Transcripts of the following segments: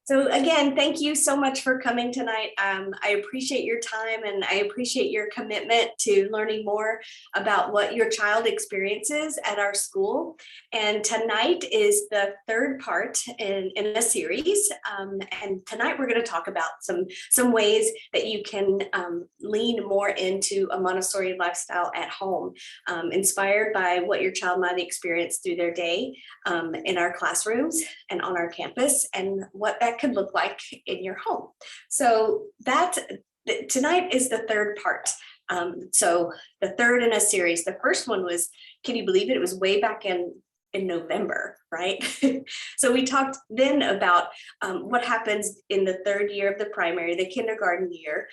So again, thank you so much for coming tonight. I appreciate your time and I appreciate your commitment to learning more about what your child experiences at our school. And tonight is the third part in a series. And tonight we're going to talk about some ways that you can lean more into a Montessori lifestyle at home, inspired by what your child might experience through their day in our classrooms and on our campus, and what that could look like in your home. So tonight is the third part. So the third in a series. The first one was, can you believe it? It was way back in November, right? So we talked then about what happens in the third year of the primary, the kindergarten year,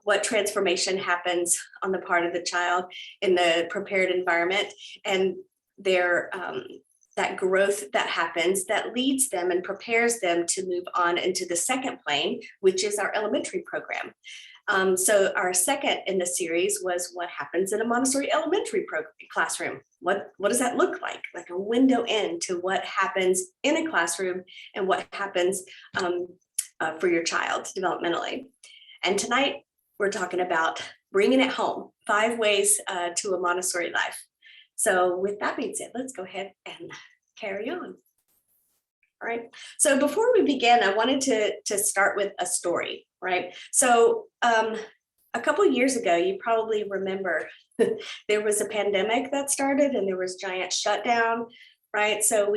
what transformation happens on the part of the child in the prepared environment, and their that growth that happens that leads them and prepares them to move on into the second plane, which is our elementary program. So our second in the series was what happens in a Montessori elementary classroom. What does that look like? Like a window into what happens in a classroom and what happens for your child developmentally. And tonight we're talking about bringing it home, 5 ways to a Montessori life. So with that being said, let's go ahead and carry on. All right. So before we begin, I wanted to start with a story, right? So a couple of years ago, you probably remember there was a pandemic that started and there was giant shutdown, right? So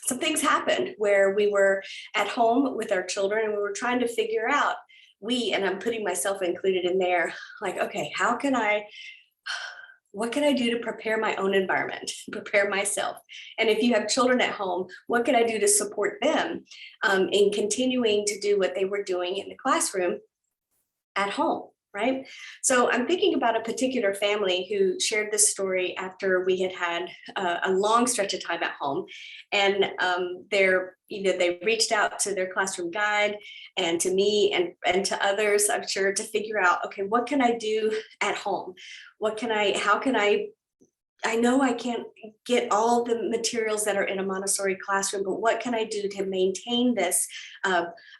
some things happened where we were at home with our children and we were trying to figure out, and I'm putting myself included in there, like, okay, what can I do to prepare my own environment, prepare myself? And if you have children at home, what can I do to support them in continuing to do what they were doing in the classroom at home, right? So I'm thinking about a particular family who shared this story after we had a long stretch of time at home. And they reached out to their classroom guide and to me and to others, I'm sure, to figure out, okay, what can I do at home? I know I can't get all the materials that are in a Montessori classroom, but what can I do to maintain this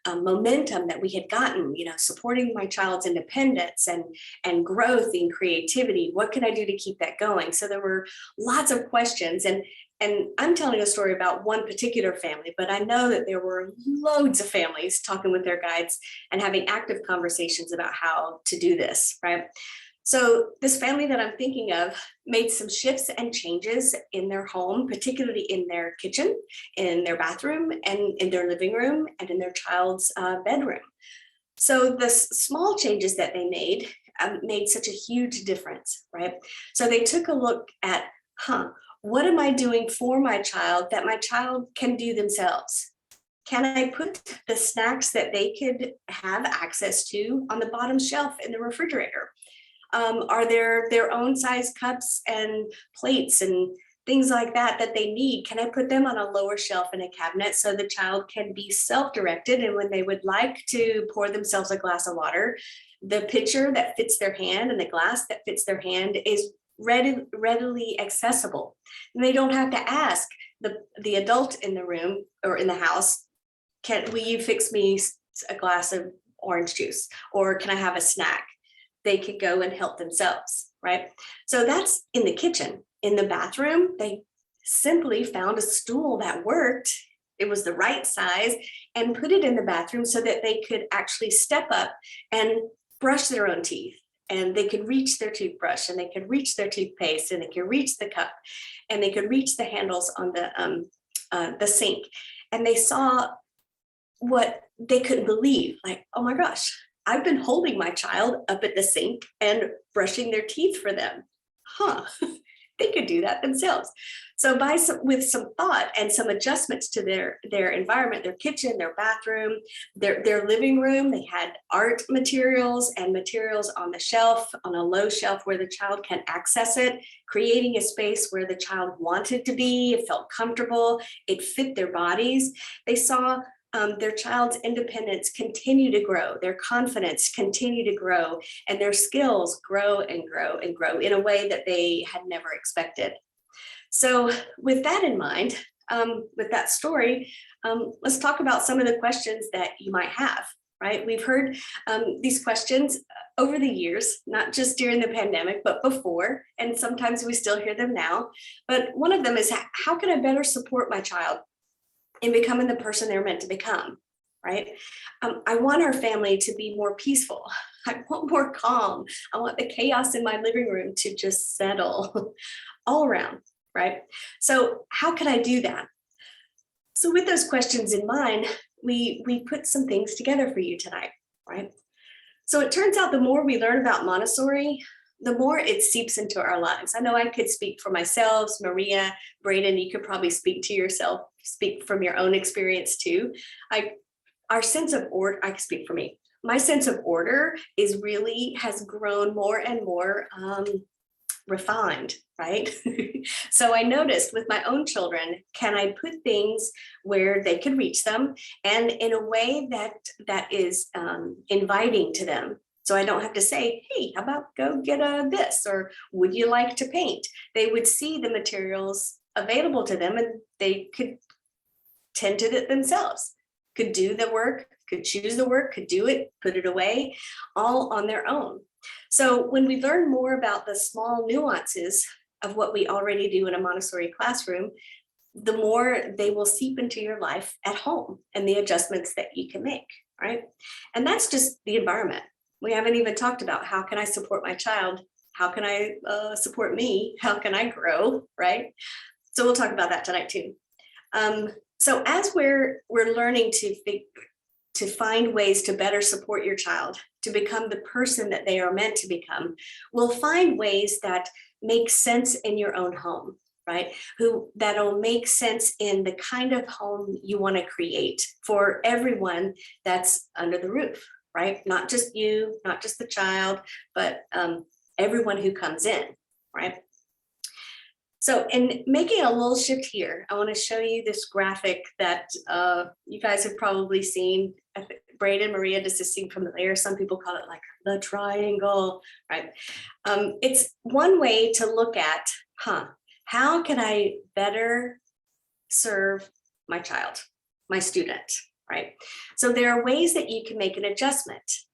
momentum that we had gotten, supporting my child's independence and growth and creativity? What can I do to keep that going? So there were lots of questions, and I'm telling a story about one particular family, but I know that there were loads of families talking with their guides and having active conversations about how to do this, right? So this family that I'm thinking of made some shifts and changes in their home, particularly in their kitchen, in their bathroom, and in their living room, and in their child's bedroom. So the small changes that they made such a huge difference, right? So they took a look at, what am I doing for my child that my child can do themselves? Can I put the snacks that they could have access to on the bottom shelf in the refrigerator? Are there their own size cups and plates and things like that they need? Can I put them on a lower shelf in a cabinet so the child can be self-directed, and when they would like to pour themselves a glass of water, the pitcher that fits their hand and the glass that fits their hand is readily accessible. And they don't have to ask the adult in the room or in the house, will you fix me a glass of orange juice, or can I have a snack? They could go and help themselves, right? So that's in the kitchen. In the bathroom, they simply found a stool that worked. It was the right size, and put it in the bathroom so that they could actually step up and brush their own teeth. And they could reach their toothbrush, and they could reach their toothpaste, and they could reach the cup, and they could reach the handles on the sink. And they saw what they couldn't believe, like, oh my gosh, I've been holding my child up at the sink and brushing their teeth for them. They could do that themselves. So with some thought and some adjustments to their environment, their kitchen, their bathroom, their living room, they had art materials and materials on the shelf, on a low shelf where the child can access it, creating a space where the child wanted to be, it felt comfortable, it fit their bodies. They saw their child's independence continue to grow, their confidence continue to grow, and their skills grow and grow and grow in a way that they had never expected. So with that in mind, with that story, let's talk about some of the questions that you might have, right? We've heard these questions over the years, not just during the pandemic, but before, and sometimes we still hear them now. But one of them is, how can I better support my child in becoming the person they're meant to become, right? I want our family to be more peaceful. I want more calm. I want the chaos in my living room to just settle all around, right? So how can I do that? So with those questions in mind, we put some things together for you tonight, right? So it turns out the more we learn about Montessori, the more it seeps into our lives. I know I could speak for myself, Maria, Braden, you could probably speak to yourself, speak from your own experience too. Our sense of order, I can speak for me. My sense of order has grown more and more refined, right? So I noticed with my own children, can I put things where they could reach them and in a way that is inviting to them. So I don't have to say, hey, how about go get this, or would you like to paint? They would see the materials available to them and they could tend to it themselves, could do the work, could choose the work, could do it, put it away, all on their own. So when we learn more about the small nuances of what we already do in a Montessori classroom, the more they will seep into your life at home and the adjustments that you can make, right? And that's just the environment. We haven't even talked about how can I support my child? How can I support me? How can I grow, right? So we'll talk about that tonight too. So as we're learning to find ways to better support your child, to become the person that they are meant to become, we'll find ways that make sense in your own home, right? That'll make sense in the kind of home you want to create for everyone that's under the roof, right? Not just you, not just the child, but everyone who comes in, right? So in making a little shift here, I want to show you this graphic that you guys have probably seen. Braden, Maria, does this seem familiar? Some people call it like the triangle, right? It's one way to look at, how can I better serve my child, my student, right? So there are ways that you can make adjustments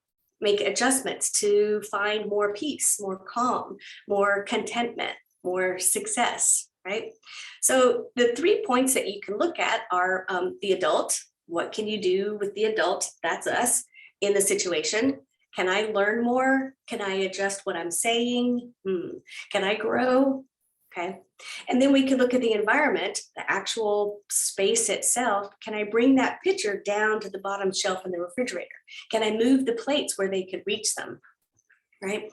to find more peace, more calm, more contentment, more success, right? So the 3 points that you can look at are the adult. What can you do with the adult? That's us in the situation. Can I learn more? Can I adjust what I'm saying? Can I grow? Okay. And then we can look at the environment, the actual space itself. Can I bring that pitcher down to the bottom shelf in the refrigerator? Can I move the plates where they could reach them, right?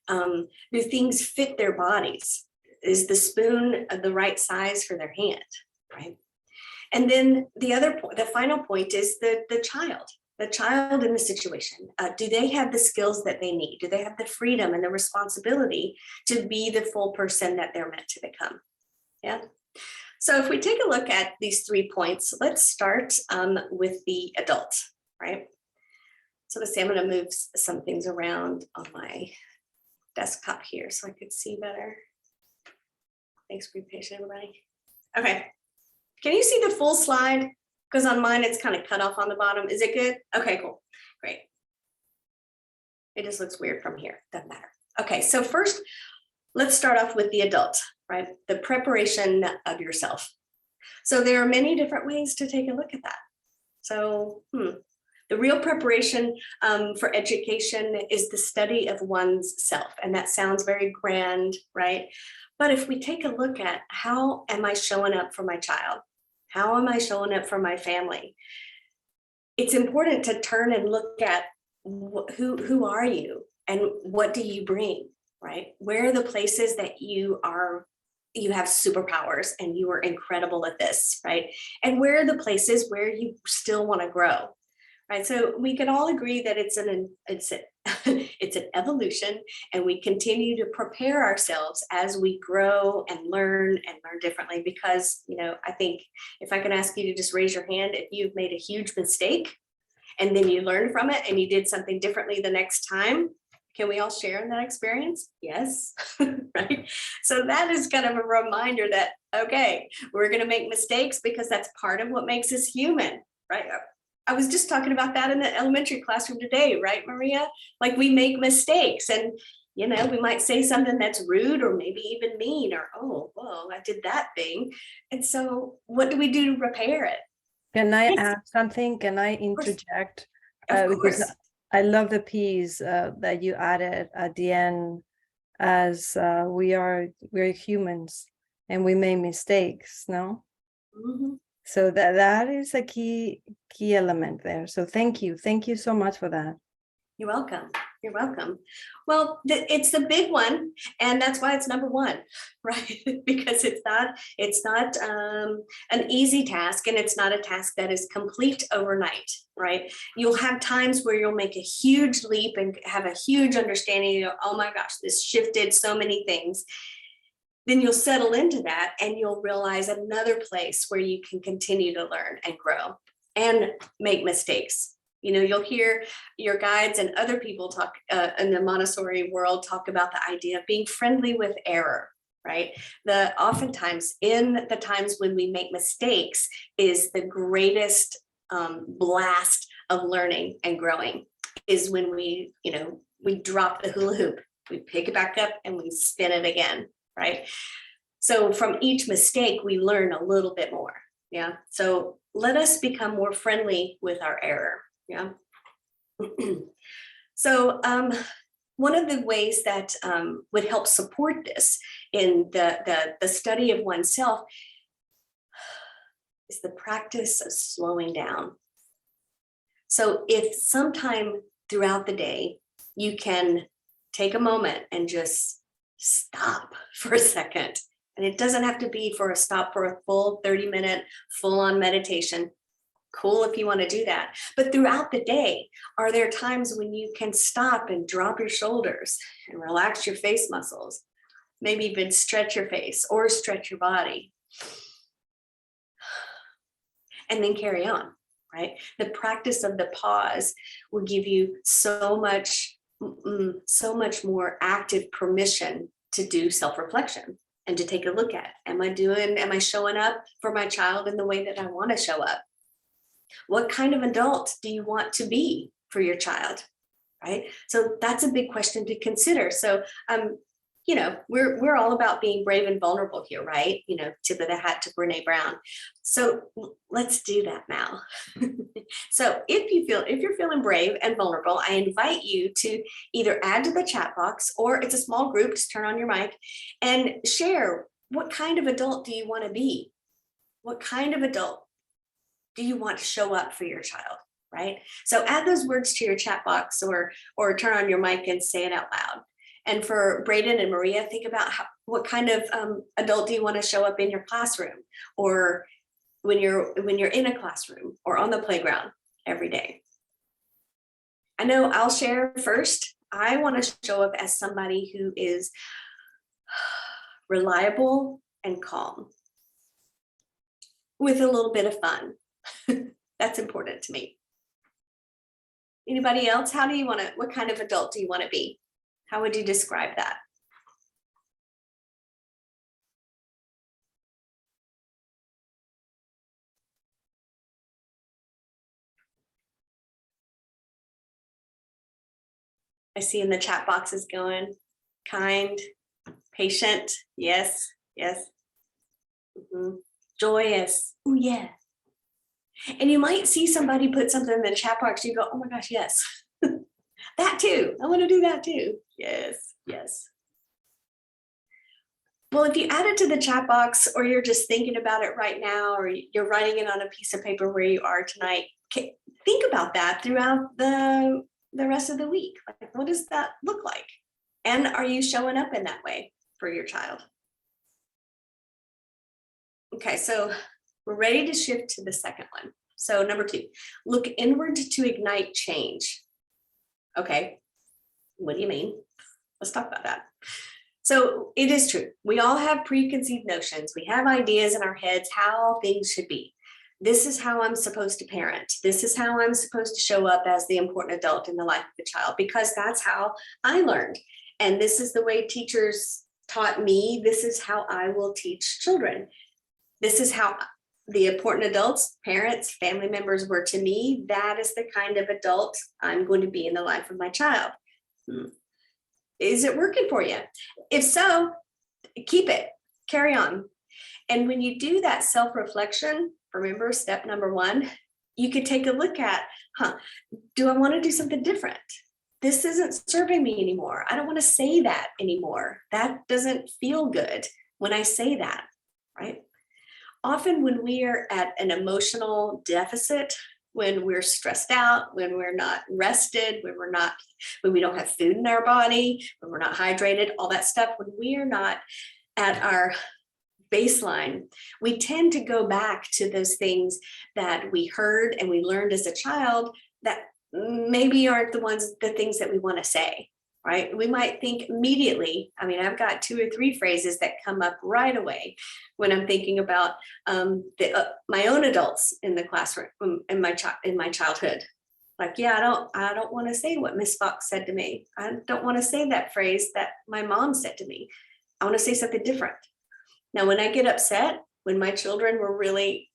Do things fit their bodies? Is the spoon the right size for their hand, right? And then the final point is the child in the situation. Do they have the skills that they need? Do they have the freedom and the responsibility to be the full person that they're meant to become? Yeah. So if we take a look at these 3 points, let's start with the adult, right? So let's see, I'm going to move some things around on my desktop here so I could see better. Thanks for being patient, everybody. Okay. Can you see the full slide? Because on mine, it's kind of cut off on the bottom. Is it good? Okay, cool. Great. It just looks weird from here. Doesn't matter. Okay, so first, let's start off with the adult, right? The preparation of yourself. So there are many different ways to take a look at that. So the real preparation for education is the study of one's self. And that sounds very grand, right? But if we take a look at how am I showing up for my child? How am I showing up for my family? It's important to turn and look at who are you and what do you bring, right? Where are the places that you have superpowers and you are incredible at this, right? And where are the places where you still want to grow, right? So we can all agree that it's an evolution, and we continue to prepare ourselves as we grow and learn differently. Because, I think if I can ask you to just raise your hand if you've made a huge mistake and then you learn from it and you did something differently the next time, Can we all share in that experience? Yes, right? So that is kind of a reminder that, okay, we're going to make mistakes because that's part of what makes us human, right? I was just talking about that in the elementary classroom today, right, Maria? Like we make mistakes and, you know, we might say something that's rude or maybe even mean or, oh, whoa, I did that thing. And so what do we do to repair it? Can I Yes, add something? Can I of course. interject? Of Because course. I love the piece that you added at the end, as we're humans and we make mistakes, no? Mhm. So that is a key element there. So thank you so much for that. You're welcome. You're welcome. Well, it's the big one, and that's why it's number one, right? Because it's not an easy task, and it's not a task that is complete overnight, right? You'll have times where you'll make a huge leap and have a huge understanding of, oh my gosh, this shifted so many things. Then you'll settle into that, and you'll realize another place where you can continue to learn and grow and make mistakes. You know, you'll hear your guides and other people talk in the Montessori world talk about the idea of being friendly with error, right? Oftentimes in the times when we make mistakes is the greatest blast of learning and growing, is when we drop the hula hoop, we pick it back up and we spin it again, right? So from each mistake, we learn a little bit more. Yeah. So let us become more friendly with our error. Yeah. So one of the ways that would help support this in the study of oneself is the practice of slowing down. So if sometime throughout the day you can take a moment and just stop for a second, and it doesn't have to be for a full 30-minute full-on meditation. Cool if you want to do that. But throughout the day, are there times when you can stop and drop your shoulders and relax your face muscles? Maybe even stretch your face or stretch your body. And then carry on, right? The practice of the pause will give you so much more active permission to do self-reflection and to take a look at, am I showing up for my child in the way that I want to show up? What kind of adult do you want to be for your child, right? So that's a big question to consider. So, we're all about being brave and vulnerable here, right? Tip of the hat to Brene Brown. So let's do that now. So if you're feeling brave and vulnerable, I invite you to either add to the chat box, or it's a small group, just turn on your mic and share, what kind of adult do you want to be? What kind of adult do you want to show up for your child, right? So add those words to your chat box, or turn on your mic and say it out loud. And for Braden and Maria, think about what kind of adult do you want to show up in your classroom, or when you're in a classroom or on the playground every day. I know I'll share first. I want to show up as somebody who is reliable and calm with a little bit of fun. That's important to me. Anybody else? What kind of adult do you want to be? How would you describe that? I see in the chat boxes going, kind, patient, yes, yes. Joyous, oh yeah. And you might see somebody put something in the chat box, you go, oh my gosh, yes. That too, I want to do that too. Yes, yes. Well, if you add it to the chat box, or you're just thinking about it right now, or you're writing it on a piece of paper where you are tonight, think about that throughout the rest of the week. Like, what does that look like? And are you showing up in that way for your child? Okay, so we're ready to shift to the second one. So number 2, look inward to ignite change. Okay, what do you mean? Let's talk about that. So it is true. We all have preconceived notions. We have ideas in our heads how things should be. This is how I'm supposed to parent. This is how I'm supposed to show up as the important adult in the life of the child, because that's how I learned. And this is the way teachers taught me. This is how I will teach children. This is how the important adults, parents, family members were to me. That is the kind of adult I'm going to be in the life of my child. Is it working for you? If so, keep it, carry on. And when you do that self-reflection, remember step number 1, you could take a look at, do I want to do something different? This isn't serving me anymore. I don't want to say that anymore. That doesn't feel good when I say that, right? Often when we are at an emotional deficit, when we're stressed out, when we're not rested, when we don't have food in our body, when we're not hydrated, all that stuff, when we are not at our baseline, we tend to go back to those things that we heard and we learned as a child that maybe aren't the things that we want to say, right? We might think immediately. I mean, I've got 2 or 3 phrases that come up right away when I'm thinking about my own adults in the classroom in my childhood. Like, yeah, I don't want to say what Miss Fox said to me. I don't want to say that phrase that my mom said to me. I want to say something different. Now, when I get upset, when my children were really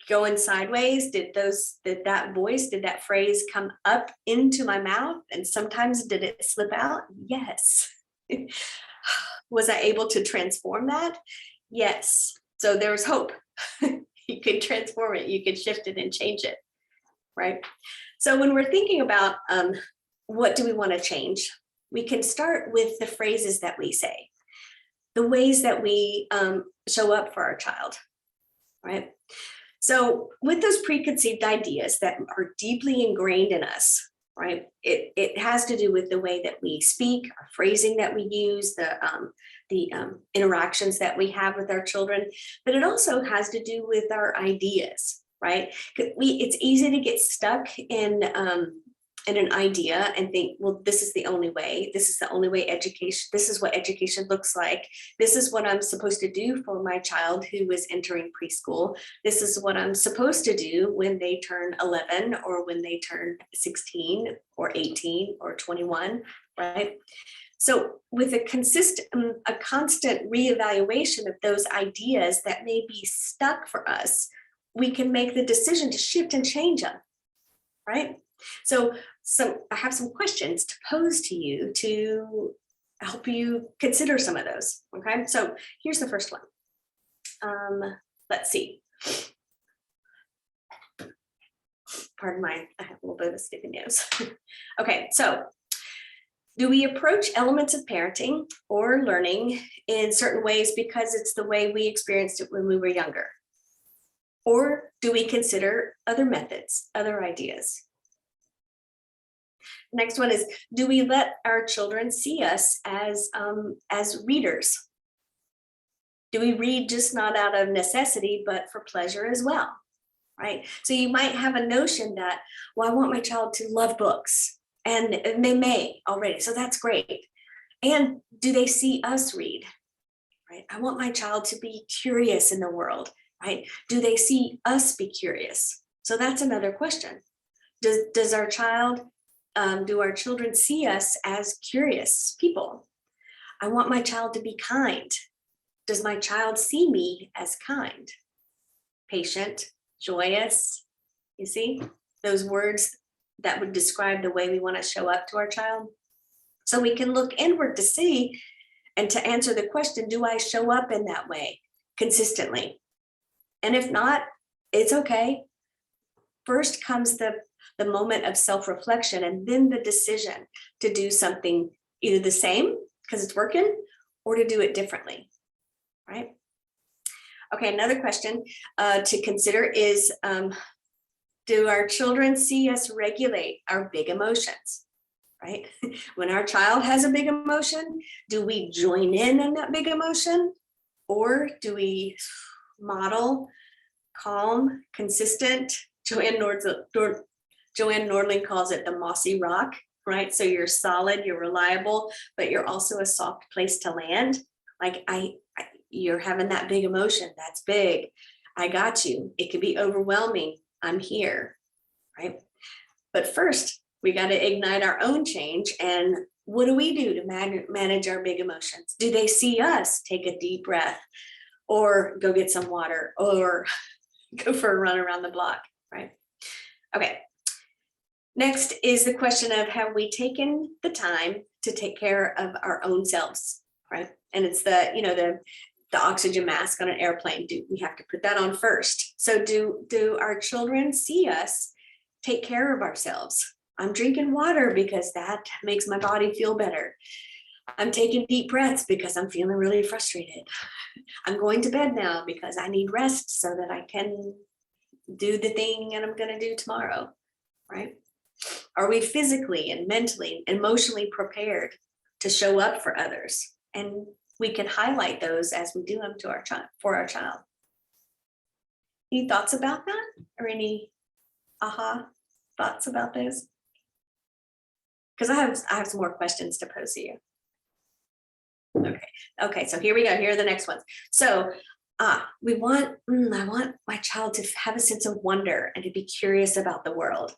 going sideways, did that phrase come up into my mouth? And sometimes did it slip out? Yes. Was I able to transform that? Yes. So there's hope. You can transform it, you can shift it and change it, right? So when we're thinking about what do we want to change, we can start with the phrases that we say, the ways that we show up for our child, right? So with those preconceived ideas that are deeply ingrained in us, right? It has to do with the way that we speak, our phrasing that we use, the interactions that we have with our children, but it also has to do with our ideas, right? It's easy to get stuck in an idea and think, well, this is the only way. This is the only way education. This is what education looks like. This is what I'm supposed to do for my child who is entering preschool. This is what I'm supposed to do when they turn 11 or when they turn 16 or 18 or 21, right? So with a constant reevaluation of those ideas that may be stuck for us, we can make the decision to shift and change them, right? So I have some questions to pose to you to help you consider some of those, okay? So here's the first one. Let's see. Pardon I have a little bit of a sticky nose. Okay, so do we approach elements of parenting or learning in certain ways because it's the way we experienced it when we were younger? Or do we consider other methods, other ideas? Next one is, do we let our children see us as readers? Do we read just not out of necessity, but for pleasure as well, right? So you might have a notion that, well, I want my child to love books, and they may already, so that's great. And do they see us read, right? I want my child to be curious in the world, right? Do they see us be curious? So that's another question. Does our child, do our children see us as curious people? I want my child to be kind. Does my child see me as kind, patient, joyous? You see, those words that would describe the way we want to show up to our child. So we can look inward to see and to answer the question, do I show up in that way consistently? And if not, it's okay. First comes the moment of self-reflection, and then the decision to do something either the same because it's working or to do it differently, right? Okay, another question to consider is, do our children see us regulate our big emotions, right? When our child has a big emotion, do we join in on that big emotion, or do we model calm, consistent? Joanne Nordling calls it the mossy rock, right? So you're solid, you're reliable, but you're also a soft place to land. Like you're having that big emotion, that's big. I got you. It could be overwhelming. I'm here, right? But first, we got to ignite our own change. And what do we do to manage our big emotions? Do they see us take a deep breath or go get some water or go for a run around the block, right? Okay. Next is the question of, have we taken the time to take care of our own selves, right? And it's the, you know, the oxygen mask on an airplane. Do we have to put that on first? So do our children see us take care of ourselves? I'm drinking water because that makes my body feel better. I'm taking deep breaths because I'm feeling really frustrated. I'm going to bed now because I need rest so that I can do the thing that I'm going to do tomorrow, right? Are we physically and mentally, emotionally prepared to show up for others? And we can highlight those as we do them to our child, for our child. Any thoughts about that, or any aha thoughts about those? Because I have some more questions to pose to you. Okay, so here we go. Here are the next ones. So I want my child to have a sense of wonder and to be curious about the world.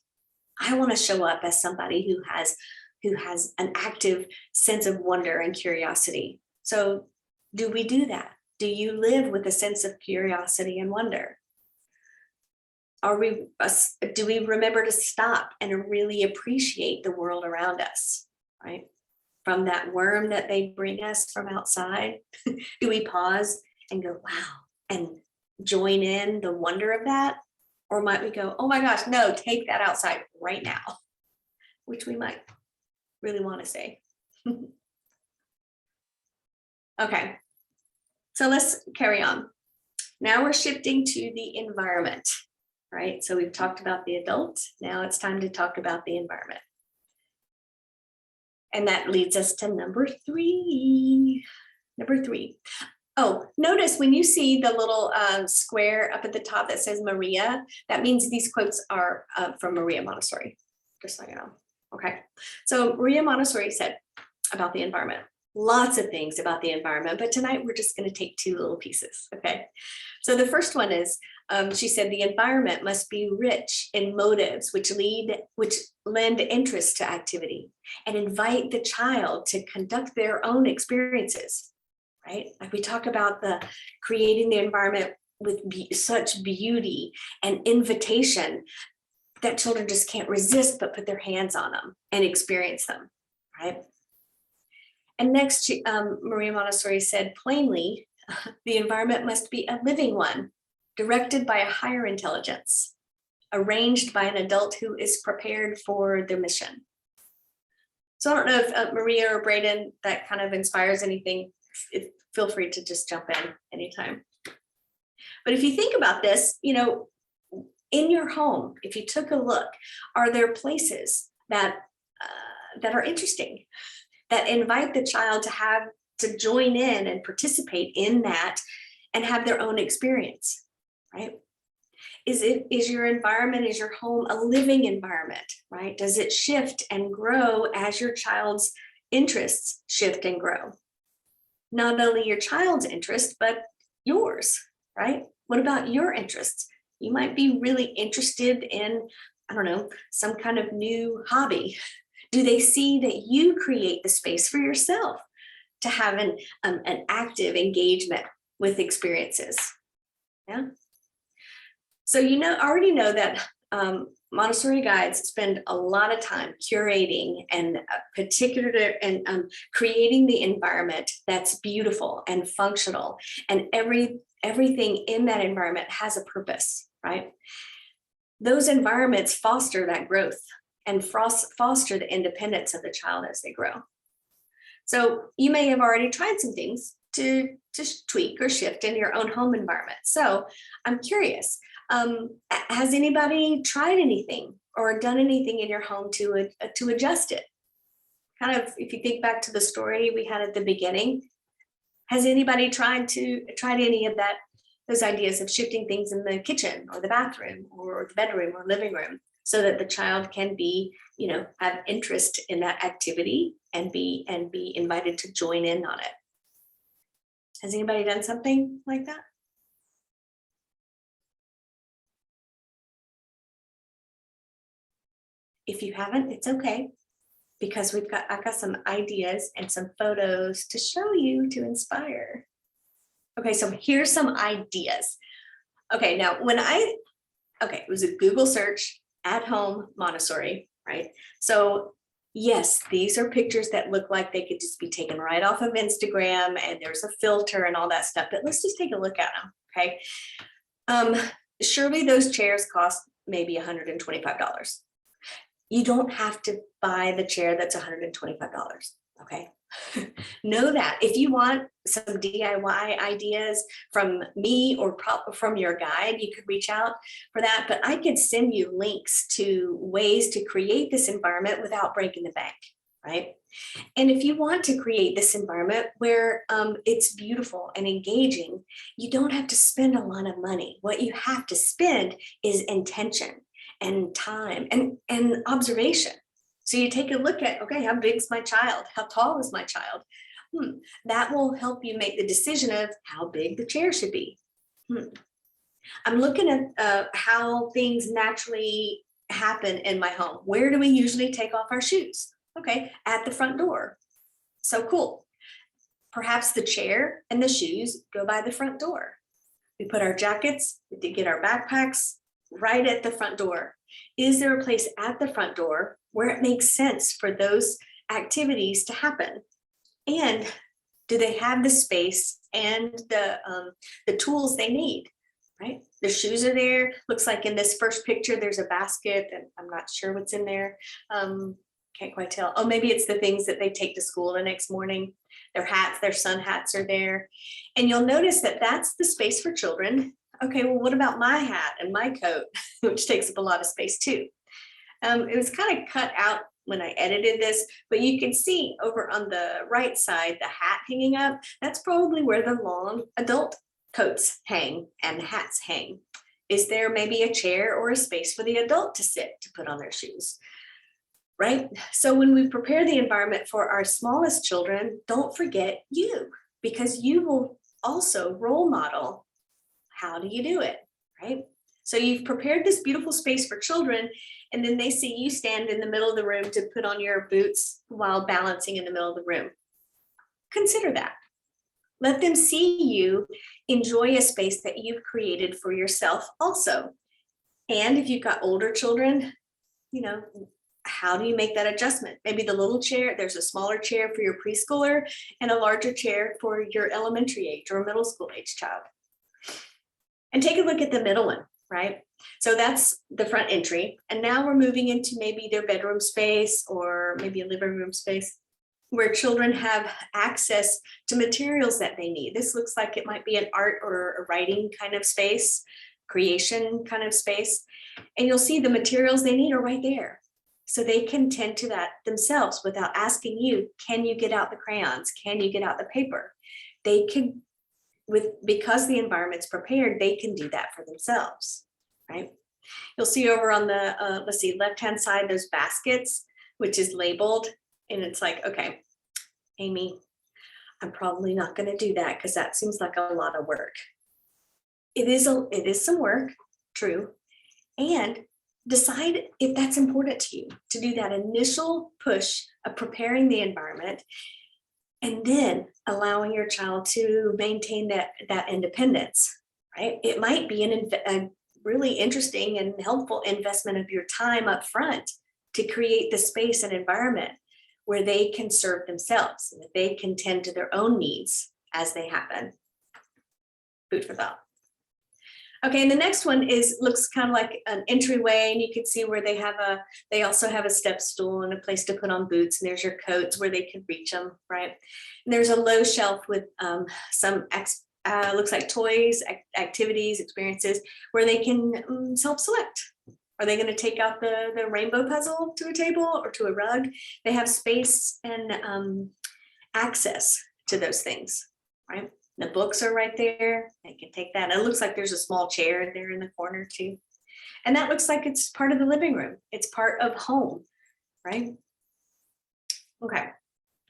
I want to show up as somebody who has an active sense of wonder and curiosity. So do we do that? Do you live with a sense of curiosity and wonder? Do we remember to stop and really appreciate the world around us, right? From that worm that they bring us from outside, do we pause and go, wow, and join in the wonder of that? Or might we go, oh my gosh, no, take that outside right now, which we might really want to say. Okay, so let's carry on. Now we're shifting to the environment, right? So we've talked about the adult. Now it's time to talk about the environment. And that leads us to number three. Number three. Oh, notice when you see the little square up at the top that says Maria, that means these quotes are from Maria Montessori, just so you know. Okay, so Maria Montessori said about the environment, lots of things about the environment, but tonight we're just going to take two little pieces, okay? So the first one is, she said the environment must be rich in motives which lend interest to activity and invite the child to conduct their own experiences, right? Like we talk about creating the environment with such beauty and invitation that children just can't resist but put their hands on them and experience them, right? And next, Maria Montessori said plainly, the environment must be a living one, directed by a higher intelligence, arranged by an adult who is prepared for their mission. So I don't know if Maria or Braden, that kind of inspires anything. Feel free to just jump in anytime. But if you think about this, you know, in your home, if you took a look, are there places that are interesting, that invite the child to join in and participate in that and have their own experience, right? Is your environment, is your home a living environment, right? Does it shift and grow as your child's interests shift and grow? Not only your child's interest, but yours, right? What about your interests? You might be really interested in, I don't know, some kind of new hobby. Do they see that you create the space for yourself to have an active engagement with experiences? Yeah. So already know that Montessori guides spend a lot of time curating and creating the environment that's beautiful and functional, and everything in that environment has a purpose, right? Those environments foster that growth and foster the independence of the child as they grow. So you may have already tried some things to tweak or shift in your own home environment. So I'm curious, has anybody tried anything or done anything in your home to adjust it? Kind of, if you think back to the story we had at the beginning, has anybody tried any of those ideas of shifting things in the kitchen or the bathroom or the bedroom or living room so that the child can be, have interest in that activity and be invited to join in on it? Has anybody done something like that? If you haven't, it's okay, because I've got some ideas and some photos to show you to inspire. Okay, so here's some ideas. Okay, now it was a Google search, at home Montessori, right? So yes, these are pictures that look like they could just be taken right off of Instagram, and there's a filter and all that stuff, but let's just take a look at them, okay? Surely those chairs cost maybe $125. You don't have to buy the chair that's $125, okay? Know that. If you want some DIY ideas from me or from your guide, you could reach out for that, but I could send you links to ways to create this environment without breaking the bank, right? And if you want to create this environment where it's beautiful and engaging, you don't have to spend a lot of money. What you have to spend is intention and time and observation. So you take a look at, okay, how big is my child? How tall is my child? That will help you make the decision of how big the chair should be. I'm looking at how things naturally happen in my home. Where do we usually take off our shoes? Okay, at the front door. So cool. Perhaps the chair and the shoes go by the front door. We put our jackets, we get our backpacks right at the front door. Is there a place at the front door where it makes sense for those activities to happen? And do they have the space and the tools they need, right? The shoes are there. Looks like in this first picture, there's a basket, and I'm not sure what's in there. Can't quite tell. Oh, maybe it's the things that they take to school the next morning. Their hats, their sun hats are there. And you'll notice that that's the space for children. Okay, well, what about my hat and my coat, which takes up a lot of space too? It was kind of cut out when I edited this, but you can see over on the right side, the hat hanging up. That's probably where the long adult coats hang and the hats hang. Is there maybe a chair or a space for the adult to sit to put on their shoes? Right? So when we prepare the environment for our smallest children, don't forget you, because you will also role model. How do you do it, right? So you've prepared this beautiful space for children, and then they see you stand in the middle of the room to put on your boots while balancing in the middle of the room. Consider that. Let them see you enjoy a space that you've created for yourself also. And if you've got older children, how do you make that adjustment? Maybe the little chair, there's a smaller chair for your preschooler and a larger chair for your elementary age or middle school age child. And take a look at the middle one, right? So that's the front entry. And now we're moving into maybe their bedroom space or maybe a living room space where children have access to materials that they need. This looks like it might be an art or a writing kind of space, creation kind of space. And you'll see the materials they need are right there. So they can tend to that themselves without asking you, can you get out the crayons? Can you get out the paper? They can, because the environment's prepared, they can do that for themselves, right? You'll see over on the, left-hand side, there's baskets, which is labeled. And it's like, okay, Amy, I'm probably not going to do that because that seems like a lot of work. It is some work, true. And decide if that's important to you to do that initial push of preparing the environment and then allowing your child to maintain that independence, right? It might be a really interesting and helpful investment of your time up front to create the space and environment where they can serve themselves and that they can tend to their own needs as they happen. Food for thought. Okay, and the next one looks kind of like an entryway, and you can see where they also have a step stool and a place to put on boots, and there's your coats where they can reach them, right? And there's a low shelf with some looks like toys, activities, experiences where they can self-select. Are they going to take out the rainbow puzzle to a table or to a rug? They have space and access to those things, right? The books are right there. They can take that. It looks like there's a small chair there in the corner too. And that looks like it's part of the living room. It's part of home, right? Okay.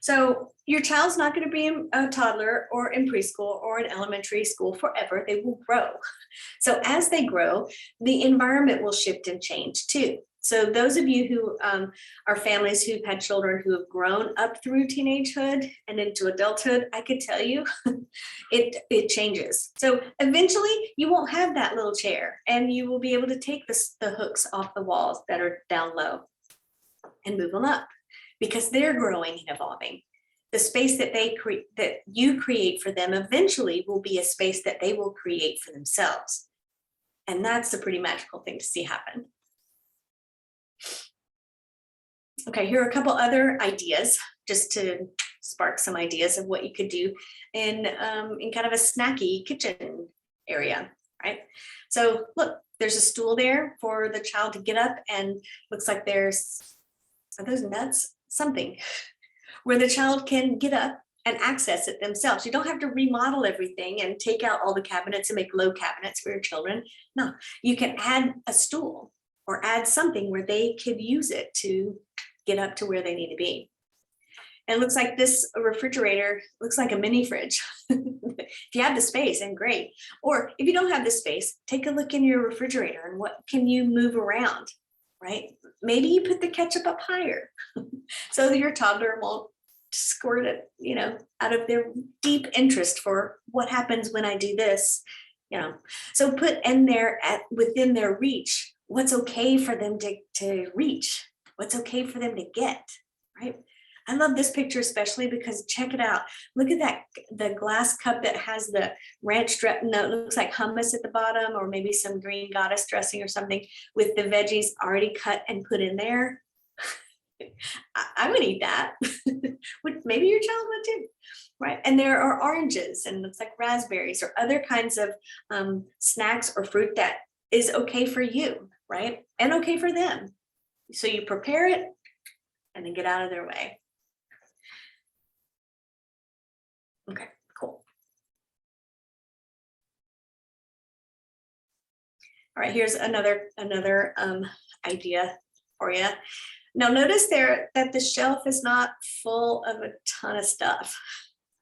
So your child's not going to be a toddler or in preschool or in elementary school forever. They will grow. So as they grow, the environment will shift and change too. So those of you who are families who've had children who have grown up through teenagehood and into adulthood, I could tell you it changes. So eventually you won't have that little chair, and you will be able to take the hooks off the walls that are down low and move them up, because they're growing and evolving. The space that that you create for them eventually will be a space that they will create for themselves. And that's a pretty magical thing to see happen. Okay, here are a couple other ideas, just to spark some ideas of what you could do in kind of a snacky kitchen area, right? So look, there's a stool there for the child to get up, and looks like there's, are those nuts? Something where the child can get up and access it themselves. You don't have to remodel everything and take out all the cabinets and make low cabinets for your children. No, you can add a stool or add something where they could use it to get up to where they need to be. And it looks like this refrigerator looks like a mini fridge. If you have the space, and great. Or if you don't have the space, take a look in your refrigerator and what can you move around, right? Maybe you put the ketchup up higher so that your toddler won't squirt it, out of their deep interest for what happens when I do this, So put in there within their reach, what's okay for them to reach, what's okay for them to get, right? I love this picture especially because check it out. Look at that, the glass cup that has the ranch dressing. No, it looks like hummus at the bottom, or maybe some green goddess dressing or something with the veggies already cut and put in there. I would eat that. Maybe your child would too, right? And there are oranges and looks like raspberries or other kinds of snacks or fruit that is okay for you, right? And okay for them. So you prepare it and then get out of their way. Okay, cool. All right, here's another idea for you. Now notice there that the shelf is not full of a ton of stuff,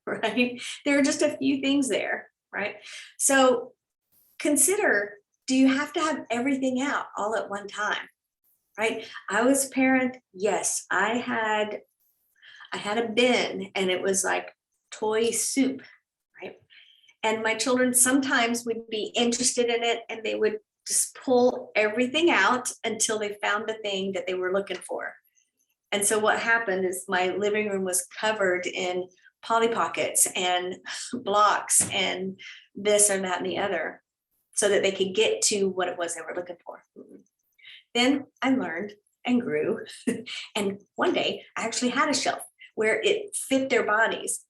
right? There are just a few things there, right? So consider, do you have to have everything out all at one time, right? I was a parent, yes, I had a bin and it was like toy soup, right? And my children sometimes would be interested in it and they would just pull everything out until they found the thing that they were looking for. And so what happened is my living room was covered in Polly Pockets and blocks and this and that and the other, so that they could get to what it was they were looking for. Then I learned and grew. And one day I actually had a shelf where it fit their bodies.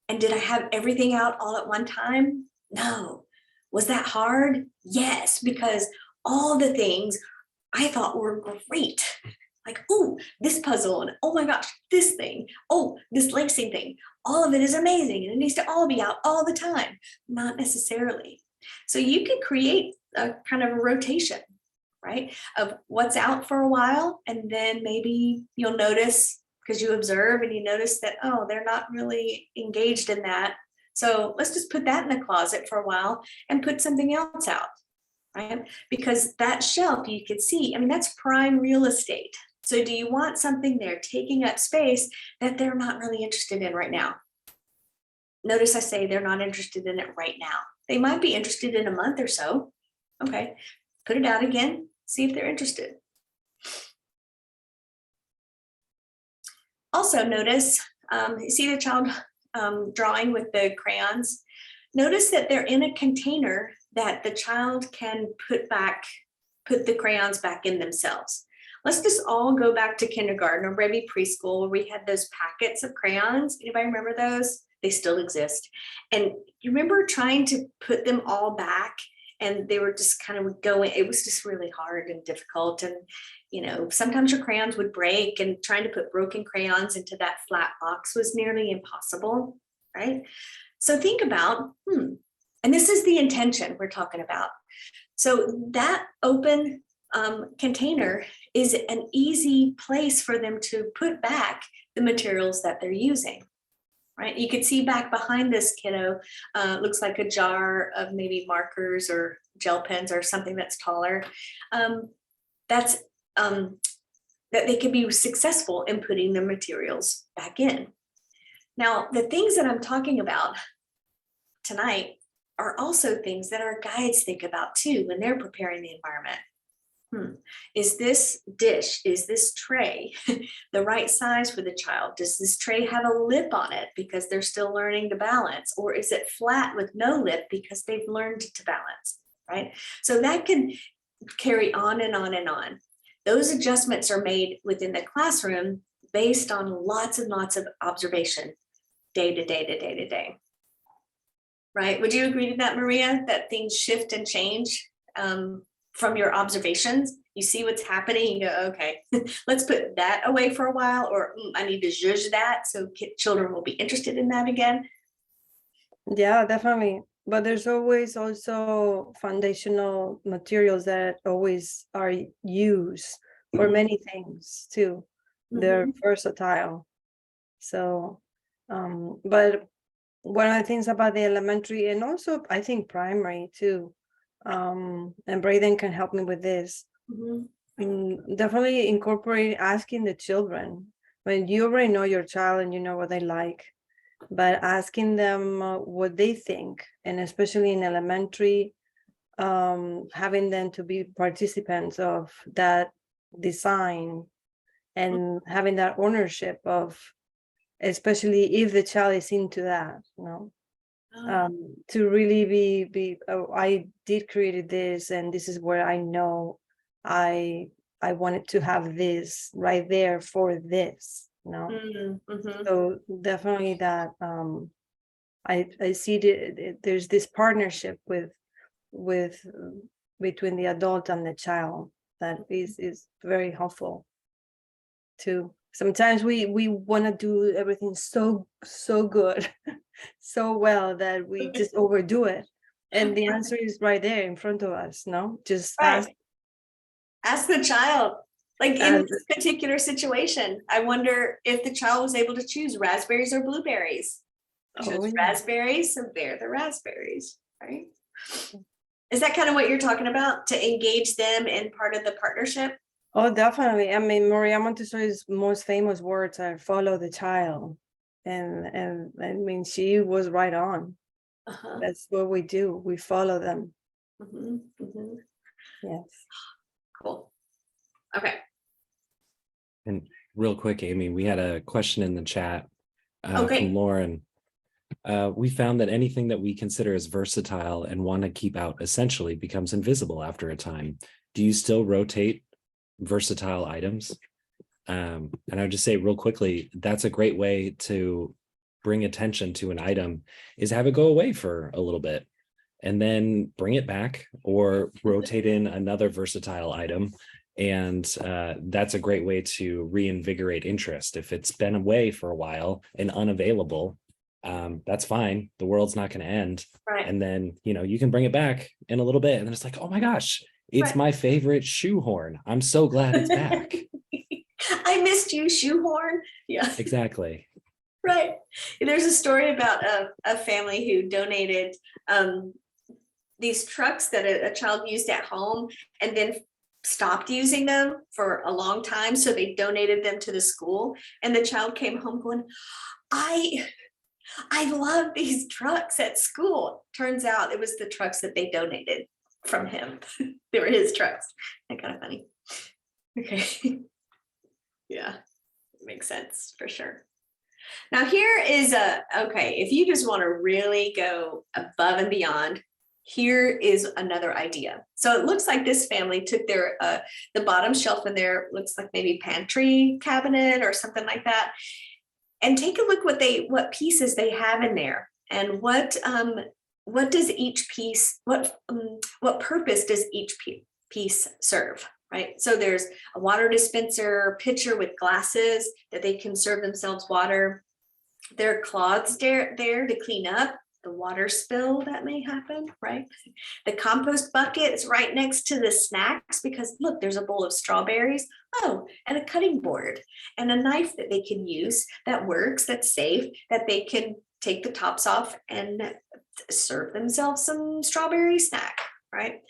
And did I have everything out all at one time? No. Was that hard? Yes, because all the things I thought were great, like, oh, this puzzle, and oh my gosh, this thing, oh, this lacing thing, all of it is amazing and it needs to all be out all the time. Not necessarily. So you could create a kind of a rotation, right, of what's out for a while, and then maybe you'll notice, because you observe and you notice that, oh, they're not really engaged in that. So let's just put that in the closet for a while and put something else out, right? Because that shelf, you could see, I mean, that's prime real estate. So do you want something there taking up space that they're not really interested in right now? Notice I say they're not interested in it right now. They might be interested in a month or so. Okay, put it out again, see if they're interested. Also notice, you see the child drawing with the crayons? Notice that they're in a container that the child can put the crayons back in themselves. Let's just all go back to kindergarten or maybe preschool where we had those packets of crayons. Anybody remember those? They still exist. And you remember trying to put them all back and they were just kind of going, it was just really hard and difficult. And, sometimes your crayons would break, and trying to put broken crayons into that flat box was nearly impossible, right? So think about, and this is the intention we're talking about. So that open container is an easy place for them to put back the materials that they're using, right? You could see back behind this kiddo, looks like a jar of maybe markers or gel pens or something that's taller. That's that they can be successful in putting the materials back in. Now, the things that I'm talking about tonight are also things that our guides think about too when they're preparing the environment. Is this dish, is this tray the right size for the child? Does this tray have a lip on it because they're still learning to balance? Or is it flat with no lip because they've learned to balance, right? So that can carry on and on and on. Those adjustments are made within the classroom based on lots and lots of observation, day to day to day to day. Right? Would you agree to that, Maria, that things shift and change from your observations? You see what's happening, you go, okay, let's put that away for a while, or I need to zhuzh that so children will be interested in that again. Yeah, definitely. But there's always also foundational materials that always are used for many things too. They're versatile. So, but one of the things about the elementary and also I think primary too, and Braden can help me with this. Definitely incorporate asking the children when you already know your child and you know what they like, but asking them what they think, and especially in elementary, having them to be participants of that design and having that ownership of, especially if the child is into that, you know. To really be oh, I did created this and this is where I know I wanted to have this right there for this, you know. So definitely that I see there's this partnership with between the adult and the child that is very helpful too. Sometimes we want to do everything so good so well that we just overdo it, and the answer is right there in front of us. No, just ask the child. Like in this particular situation, I wonder if the child was able to choose raspberries or blueberries. Choose raspberries, so they're the raspberries, right? Is that kind of what you're talking about, to engage them in part of the partnership? Oh, definitely. I mean, Maria Montessori's most famous words are "follow the child," and I mean, she was right on. That's what we do. We follow them. Yes. Cool. Okay. And real quick, Amy, we had a question in the chat from Lauren. We found that anything that we consider as versatile and want to keep out essentially becomes invisible after a time. Do you still rotate versatile items? And I would just say real quickly, that's a great way to bring attention to an item, is have it go away for a little bit and then bring it back or rotate in another versatile item. And that's a great way to reinvigorate interest. If it's been away for a while and unavailable, that's fine. The world's not going to end. Right. And then, you know, you can bring it back in a little bit. And then it's like, oh my gosh, it's my favorite shoehorn. I'm so glad it's back. I missed you, shoehorn. Yeah, exactly. Right. There's a story about a family who donated these trucks that a child used at home and then stopped using them for a long time. So they donated them to the school, and the child came home going, I love these trucks at school. Turns out it was the trucks that they donated from him. They were his trucks. That kind of funny. Okay. Yeah, makes sense for sure. Now here is okay, if you just want to really go above and beyond, here is another idea. So it looks like this family took their the bottom shelf in their, looks like maybe pantry cabinet or something like that, and take a look what pieces they have in there, and what does each piece, what purpose does each piece serve, right? So there's a water dispenser, pitcher with glasses that they can serve themselves water. There are cloths there to clean up the water spill that may happen, right? The compost bucket is right next to the snacks because look, there's a bowl of strawberries. Oh, and a cutting board and a knife that they can use that works, that's safe, that they can take the tops off and serve themselves some strawberry snack, right?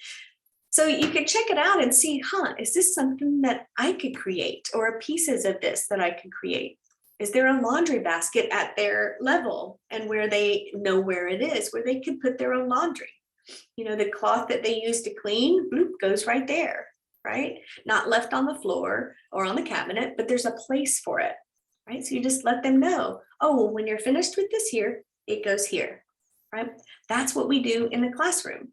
So you could check it out and see, is this something that I could create, or pieces of this that I could create? Is there a laundry basket at their level and where they know where it is, where they could put their own laundry? The cloth that they use to clean, bloop, goes right there, right? Not left on the floor or on the cabinet, but there's a place for it, right? So you just let them know, oh, well, when you're finished with this here, it goes here, right? That's what we do in the classroom,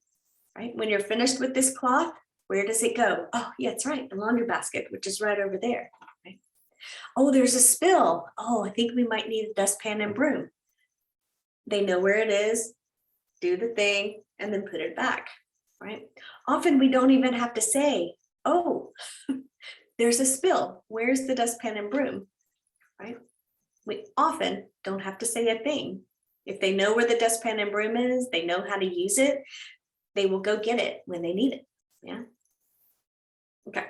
right? When you're finished with this cloth, where does it go? Oh, yeah, it's right, the laundry basket, which is right over there, right? Oh, there's a spill. Oh, I think we might need a dustpan and broom. They know where it is, do the thing, and then put it back, right? Often we don't even have to say, oh, there's a spill. Where's the dustpan and broom, right? We often don't have to say a thing. If they know where the dustpan and broom is, they know how to use it, they will go get it when they need it, yeah? Okay.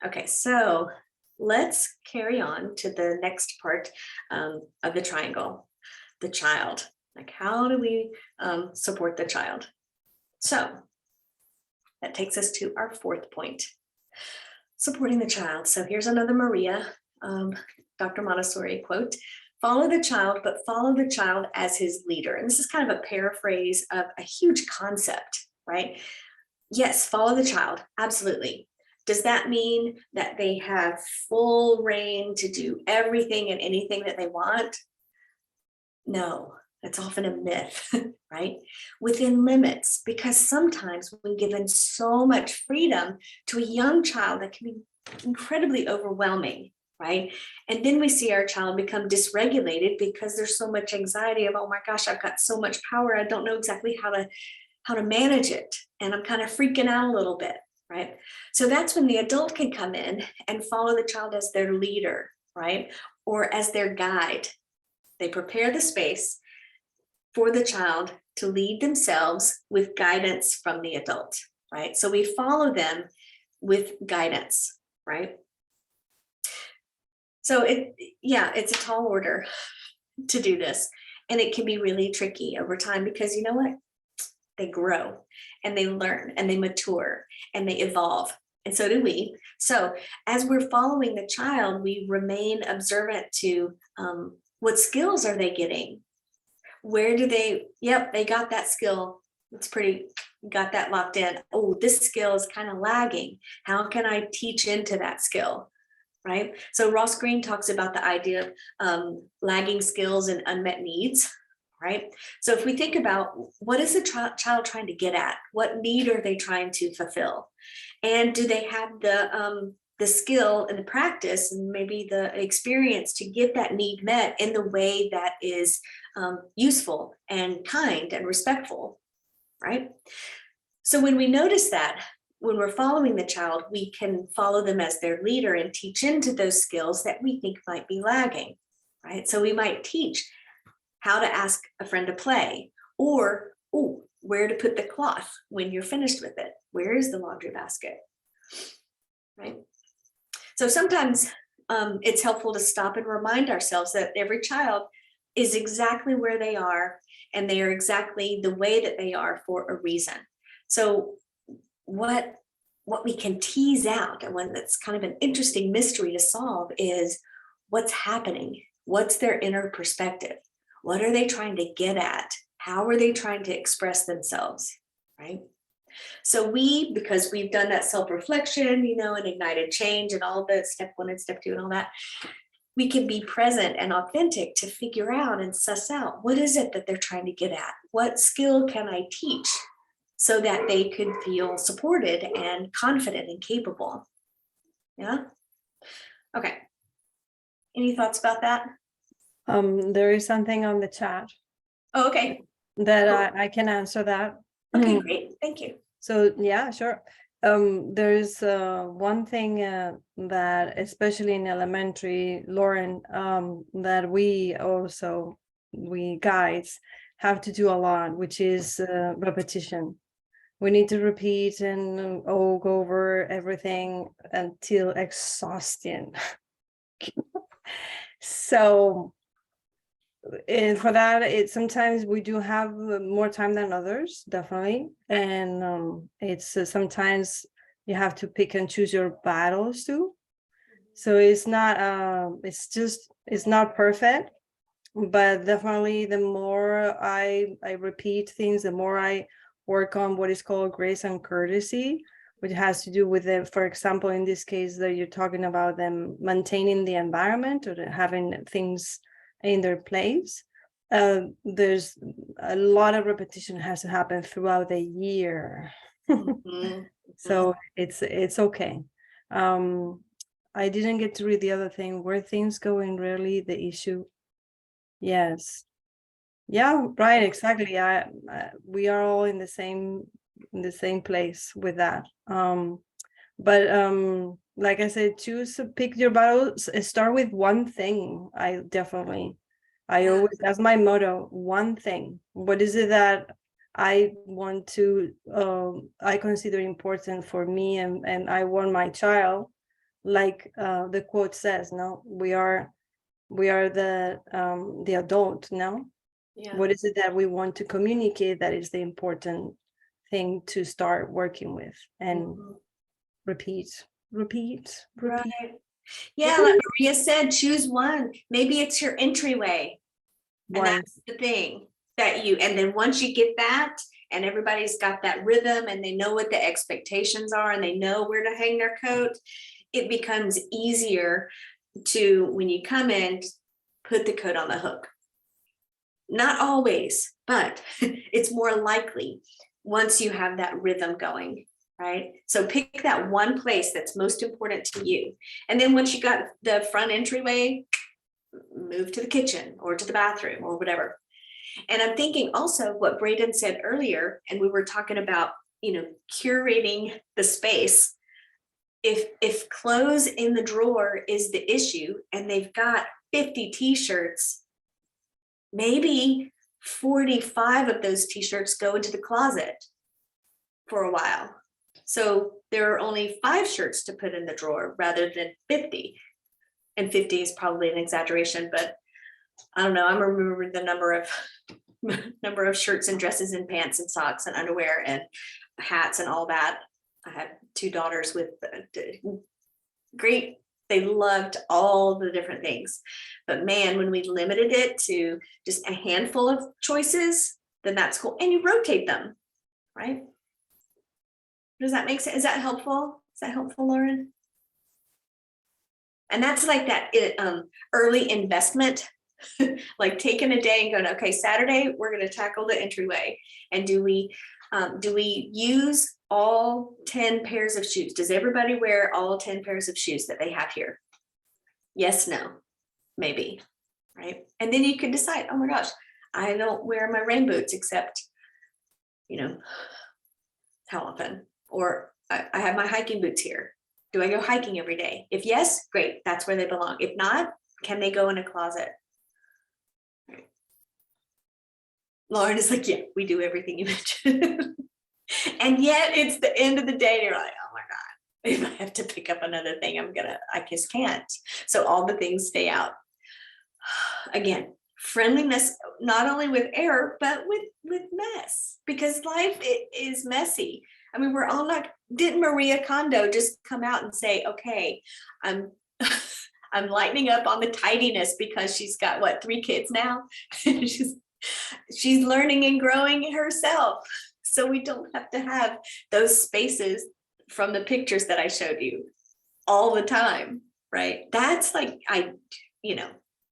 Okay, so let's carry on to the next part of the triangle, the child. Like, how do we support the child? So that takes us to our fourth point, supporting the child. So here's another Maria, Dr. Montessori quote: follow the child, but follow the child as his leader. And this is kind of a paraphrase of a huge concept, right? Yes, follow the child, absolutely. Does that mean that they have full reign to do everything and anything that they want? No, that's often a myth, right? Within limits, because sometimes when given so much freedom to a young child, that can be incredibly overwhelming, right? And then we see our child become dysregulated because there's so much anxiety of, oh my gosh, I've got so much power, I don't know exactly how to manage it, and I'm kind of freaking out a little bit, right? So that's when the adult can come in and follow the child as their leader, right? Or as their guide. They prepare the space for the child to lead themselves with guidance from the adult, right? So we follow them with guidance, right? So it's a tall order to do this, and it can be really tricky over time, because you know what? They grow and they learn and they mature and they evolve, and so do we. So as we're following the child, we remain observant to what skills are they getting? Where do they got that skill. It's pretty, got that locked in. Oh, this skill is kind of lagging. How can I teach into that skill? Right? So Ross Green talks about the idea of lagging skills and unmet needs, right? So if we think about, what is the child trying to get at? What need are they trying to fulfill? And do they have the skill and the practice and maybe the experience to get that need met in the way that is useful and kind and respectful, right? So when we notice that, when we're following the child, we can follow them as their leader and teach into those skills that we think might be lagging, right? So we might teach how to ask a friend to play, or where to put the cloth when you're finished with it. Where is the laundry basket, right? So sometimes it's helpful to stop and remind ourselves that every child is exactly where they are, and they are exactly the way that they are for a reason. So what we can tease out, and one that's kind of an interesting mystery to solve, is what's happening. What's their inner perspective? What are they trying to get at? How are they trying to express themselves, right? So because we've done that self-reflection, and ignited change and all the step 1 and step 2 and all that, we can be present and authentic to figure out and suss out, what is it that they're trying to get at? What skill can I teach so that they could feel supported and confident and capable? Yeah. Okay. Any thoughts about that? There is something on the chat. Oh, okay. That Cool. I can answer that. Okay, great. Thank you. So yeah, sure. There's one thing that, especially in elementary, Lauren, that we guides have to do a lot, which is repetition. We need to repeat and go over everything until exhaustion. So and for that, sometimes we do have more time than others, definitely. And it's sometimes you have to pick and choose your battles too. So it's not perfect, but definitely the more I repeat things, the more I work on what is called grace and courtesy, which has to do with for example, in this case that you're talking about, them maintaining the environment or having things in their place. There's a lot of repetition has to happen throughout the year. Mhm. So it's okay. I didn't get to read the other thing. Where things going really the issue. Yes. Yeah, right, exactly. We are all in the same place with that. But like I said, pick your battles, start with one thing. I Yeah. always, that's my motto, one thing. What is it that I want to I consider important for me, and I want my child, like the quote says, no, we are the adult, no? Yeah. What is it that we want to communicate that is the important thing to start working with, and Mhm. repeat. Right. Yeah, like Maria said, choose one. Maybe it's your entryway. And One. that's the thing and then once you get that, and everybody's got that rhythm and they know what the expectations are and they know where to hang their coat, it becomes easier to, when you come in, put the coat on the hook. Not always, but it's more likely once you have that rhythm going, right? So pick that one place that's most important to you. And then once you got the front entryway, move to the kitchen or to the bathroom or whatever. And I'm thinking also what Braden said earlier, and we were talking about, curating the space. If clothes in the drawer is the issue and they've got 50 t-shirts, maybe 45 of those t-shirts go into the closet for a while. So there are only 5 shirts to put in the drawer rather than 50. And 50 is probably an exaggeration, but I don't know. I'm remembering the number of shirts and dresses and pants and socks and underwear and hats and all that. I had 2 daughters with great, they loved all the different things. But man, when we limited it to just a handful of choices, then that's cool. And you rotate them, right? Does that make sense? Is that helpful? Is that helpful, Lauren? And that's like that early investment, like taking a day and going, okay, Saturday, we're going to tackle the entryway. And do we use all 10 pairs of shoes? Does everybody wear all 10 pairs of shoes that they have here? Yes, no, maybe, right? And then you can decide, oh my gosh, I don't wear my rain boots except, how often? Or I have my hiking boots here. Do I go hiking every day? If yes, great, that's where they belong. If not, can they go in a closet? Right. Lauren is like, yeah, we do everything you mentioned. And yet it's the end of the day, and you're like, oh my God, if I have to pick up another thing, I just can't. So all the things stay out. Again, friendliness, not only with error, but with mess, because life is messy. I mean, we're all not, didn't Maria Kondo just come out and say, okay, I'm I'm lightening up on the tidiness because she's got 3 kids now. she's learning and growing herself. So we don't have to have those spaces from the pictures that I showed you all the time, right? That's like,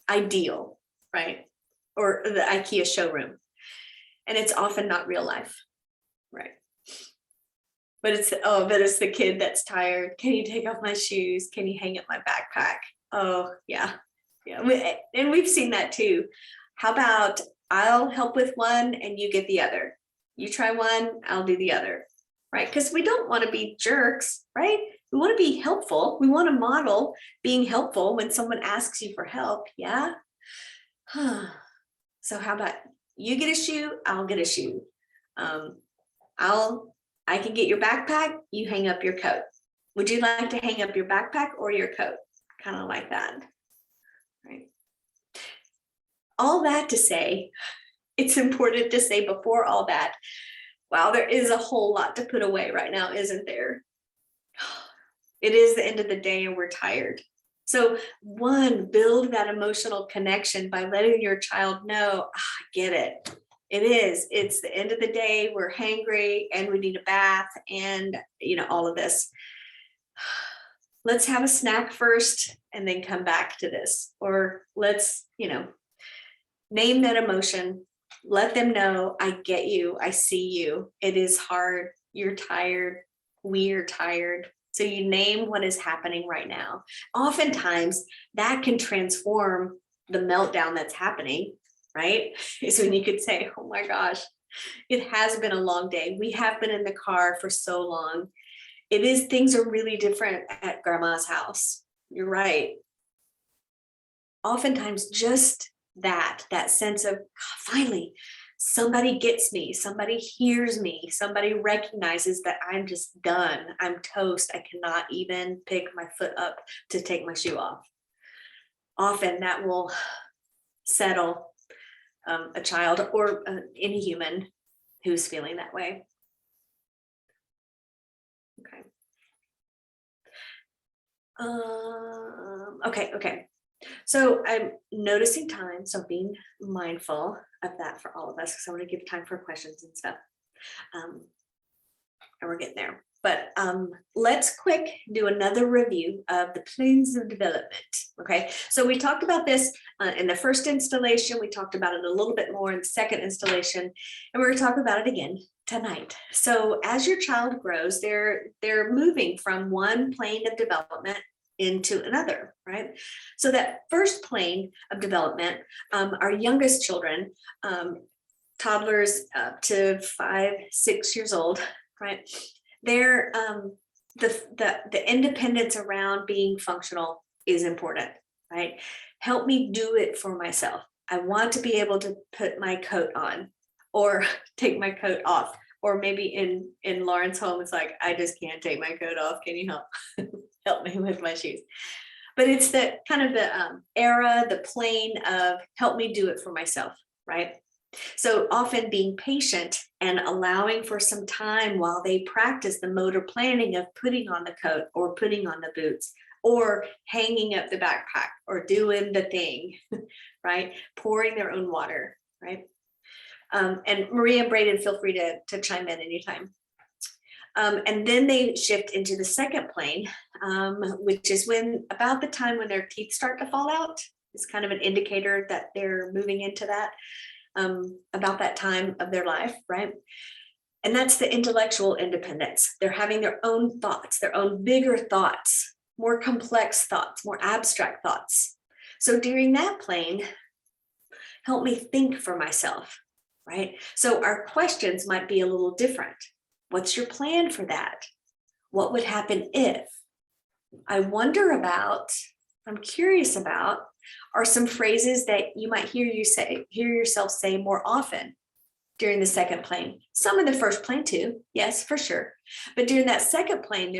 ideal, right? Or the IKEA showroom. And it's often not real life, right? But it's the kid that's tired. Can you take off my shoes? Can you hang up my backpack? Oh, yeah. And we've seen that too. How about I'll help with one and you get the other. You try one, I'll do the other, right? Because we don't want to be jerks, right? We want to be helpful. We want to model being helpful when someone asks you for help. Yeah. So how about you get a shoe, I'll get a shoe. I can get your backpack, you hang up your coat. Would you like to hang up your backpack or your coat? Kind of like that, right? all that to say, it's important to say before all that, wow, there is a whole lot to put away right now, isn't there? It is the end of the day and we're tired. So one, build that emotional connection by letting your child know, I get it. It is. It's the end of the day. We're hangry and we need a bath and, all of this. Let's have a snack first and then come back to this. Or let's, name that emotion. Let them know, I get you. I see you. It is hard. You're tired. We're tired. So you name what is happening right now. Oftentimes that can transform the meltdown that's happening, right? Is when you could say, oh my gosh, it has been a long day. We have been in the car for so long. Things are really different at grandma's house. You're right. Oftentimes just that sense of finally, somebody gets me, somebody hears me, somebody recognizes that I'm just done. I'm toast. I cannot even pick my foot up to take my shoe off. Often that will settle a child or any human who's feeling that way. Okay. So I'm noticing time, so being mindful of that for all of us, because I want to give time for questions and stuff. And we're getting there. But let's quick do another review of the planes of development. Okay, so we talked about this in the first installation. We talked about it a little bit more in the second installation, and we're going to talk about it again tonight. So as your child grows, they're moving from one plane of development into another, right? So that first plane of development, our youngest children, toddlers up to 5-6 years old, right? They're the independence around being functional is important, right? Help me do it for myself. I want to be able to put my coat on or take my coat off. Or maybe in Lauren's home, it's like, I just can't take my coat off. Can you help me with my shoes? But it's the kind of the era, the plane of help me do it for myself, right? So often being patient and allowing for some time while they practice the motor planning of putting on the coat or putting on the boots or hanging up the backpack or doing the thing, right? Pouring their own water, right? And Maria and Braden, feel free to chime in anytime. And then they shift into the second plane, which is about the time when their teeth start to fall out. It's kind of an indicator that they're moving into that, about that time of their life, right? And that's the intellectual independence. They're having their own thoughts, their own bigger thoughts, more complex thoughts, more abstract thoughts. So during that plane, help me think for myself. Right? So our questions might be a little different. What's your plan for that? What would happen if? I wonder about, I'm curious about, are some phrases that you might hear yourself say more often during the second plane. Some in the first plane too, yes, for sure. But during that second plane,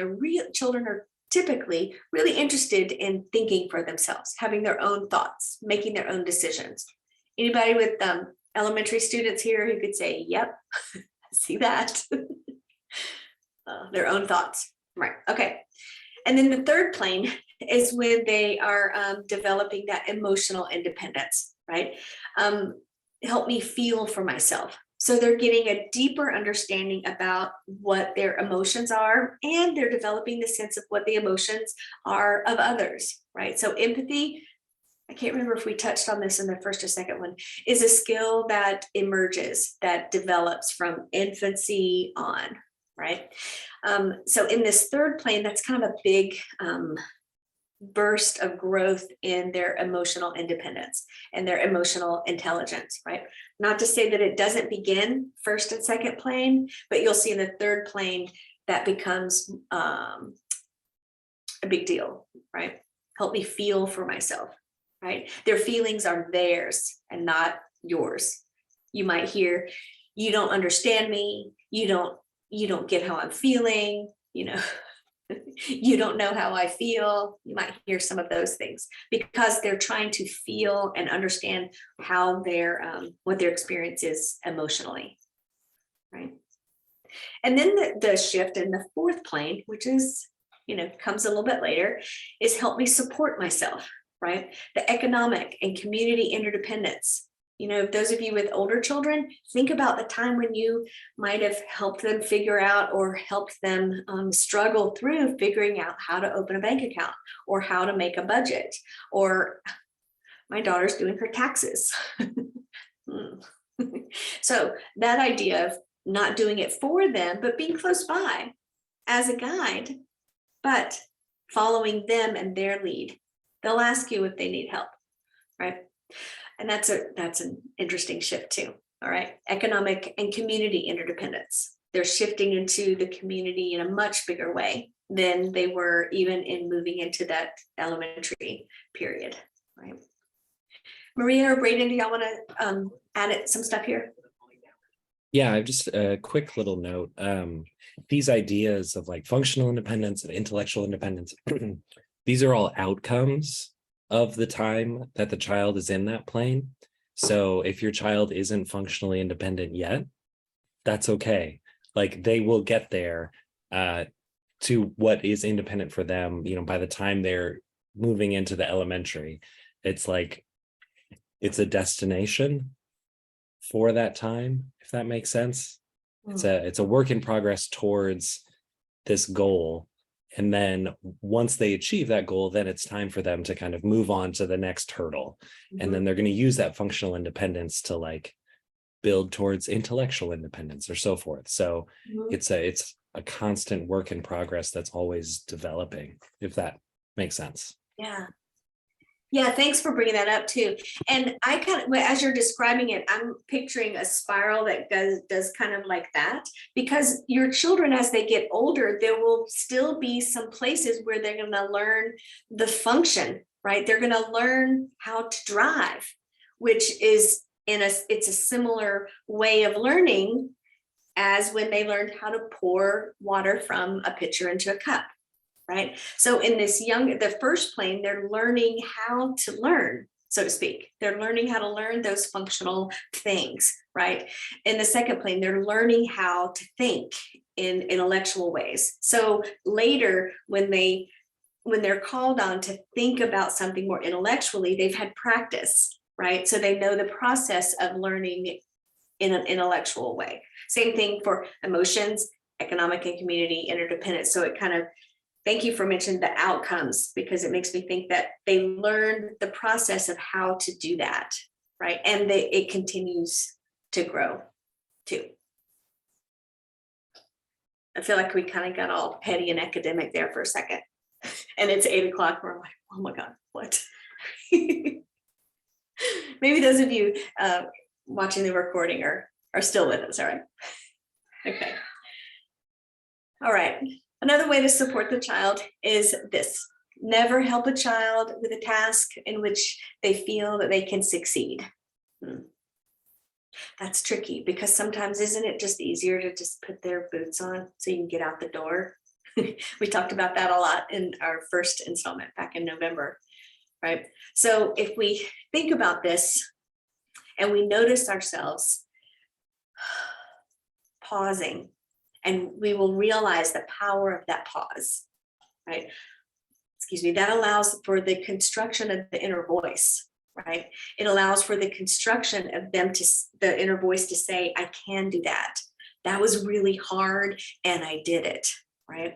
children are typically really interested in thinking for themselves, having their own thoughts, making their own decisions. Anybody with elementary students here who could say, yep, I see that. Their own thoughts, right? Okay. And then the third plane is when they are developing that emotional independence, right? Help me feel for myself. So they're getting a deeper understanding about what their emotions are, and they're developing the sense of what the emotions are of others, right? So empathy, I can't remember if we touched on this in the first or second one, is a skill that emerges, that develops from infancy on, right? So in this third plane, that's kind of a big burst of growth in their emotional independence and their emotional intelligence, right? Not to say that it doesn't begin first and second plane, but you'll see in the third plane that becomes a big deal, right? Help me feel for myself. Right? Their feelings are theirs and not yours. You might hear, you don't understand me. You don't get how I'm feeling. You don't know how I feel. You might hear some of those things because they're trying to feel and understand how what their experience is emotionally, right? And then the shift in the fourth plane, which is, comes a little bit later, is help me support myself, right? The economic and community interdependence. Those of you with older children, think about the time when you might have helped them figure out or helped them struggle through figuring out how to open a bank account or how to make a budget, or my daughter's doing her taxes. So that idea of not doing it for them, but being close by as a guide, but following them and their lead. They'll ask you if they need help, right? And that's an interesting shift too. All right. Economic and community interdependence. They're shifting into the community in a much bigger way than they were even in moving into that elementary period, right? Maria or Braden, do y'all want to add some stuff here? Yeah, just a quick little note. These ideas of like functional independence and intellectual independence, these are all outcomes of the time that the child is in that plane. So if your child isn't functionally independent yet, that's okay. Like they will get there to what is independent for them, by the time they're moving into the elementary. It's like, it's a destination for that time, if that makes sense. It's a work in progress towards this goal. And then once they achieve that goal, then it's time for them to kind of move on to the next hurdle. And then they're going to use that functional independence to like build towards intellectual independence or so forth. So it's a constant work in progress that's always developing, if that makes sense. Yeah, thanks for bringing that up too. And I kind of, as you're describing it, I'm picturing a spiral that does kind of like that, because your children, as they get older, there will still be some places where they're going to learn the function, right? They're going to learn how to drive, which is it's a similar way of learning as when they learned how to pour water from a pitcher into a cup. Right. So in the first plane, they're learning how to learn, so to speak. They're learning how to learn those functional things. Right. In the second plane, they're learning how to think in intellectual ways. So later, when they're called on to think about something more intellectually, they've had practice. Right. So they know the process of learning in an intellectual way. Same thing for emotions, economic and community interdependence. So it kind of, thank you for mentioning the outcomes, because it makes me think that they learn the process of how to do that, right? And it continues to grow too. I feel like we kind of got all petty and academic there for a second. And it's 8 o'clock. We're like, oh my God, what? Maybe those of you watching the recording are still with us, all right? Okay. All right. Another way to support the child is this: never help a child with a task in which they feel that they can succeed. That's tricky, because sometimes isn't it just easier to just put their boots on so you can get out the door? We talked about that a lot in our first installment back in November, right? So if we think about this and we notice ourselves pausing, and we will realize the power of that pause, right? Excuse me, that allows for the construction of the inner voice, right? It allows for the construction of the inner voice to say, I can do that. That was really hard and I did it, right?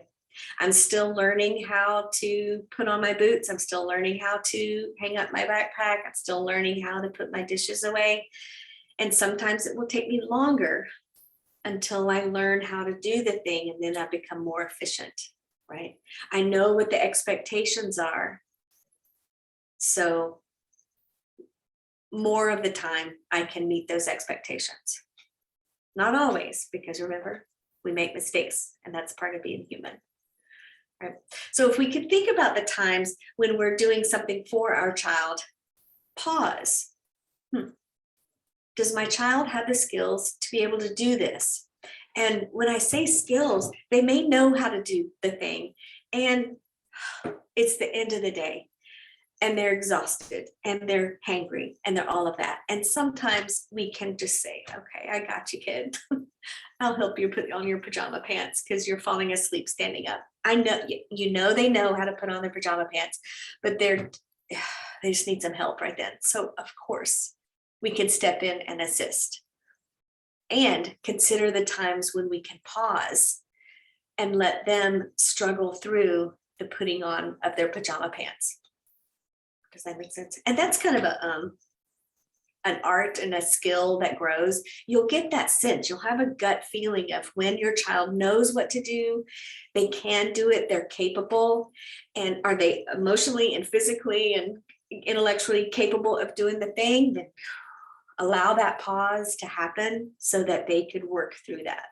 I'm still learning how to put on my boots. I'm still learning how to hang up my backpack. I'm still learning how to put my dishes away. And sometimes it will take me longer until I learn how to do the thing, and then I become more efficient, right? I know what the expectations are. So more of the time I can meet those expectations. Not always, because remember, we make mistakes, and that's part of being human. Right? So if we could think about the times when we're doing something for our child, pause. Does my child have the skills to be able to do this? And when I say skills, they may know how to do the thing, and it's the end of the day and they're exhausted and they're hangry and they're all of that. And sometimes we can just say, okay, I got you, kid. I'll help you put on your pajama pants because you're falling asleep standing up. I know, you know, they know how to put on their pajama pants, but they just need some help right then. So of course we can step in and assist, and consider the times when we can pause and let them struggle through the putting on of their pajama pants. Does that make sense? And that's kind of an art and a skill that grows. You'll get that sense. You'll have a gut feeling of when your child knows what to do, they can do it, they're capable, and are they emotionally and physically and intellectually capable of doing the thing. Then allow that pause to happen so that they could work through that.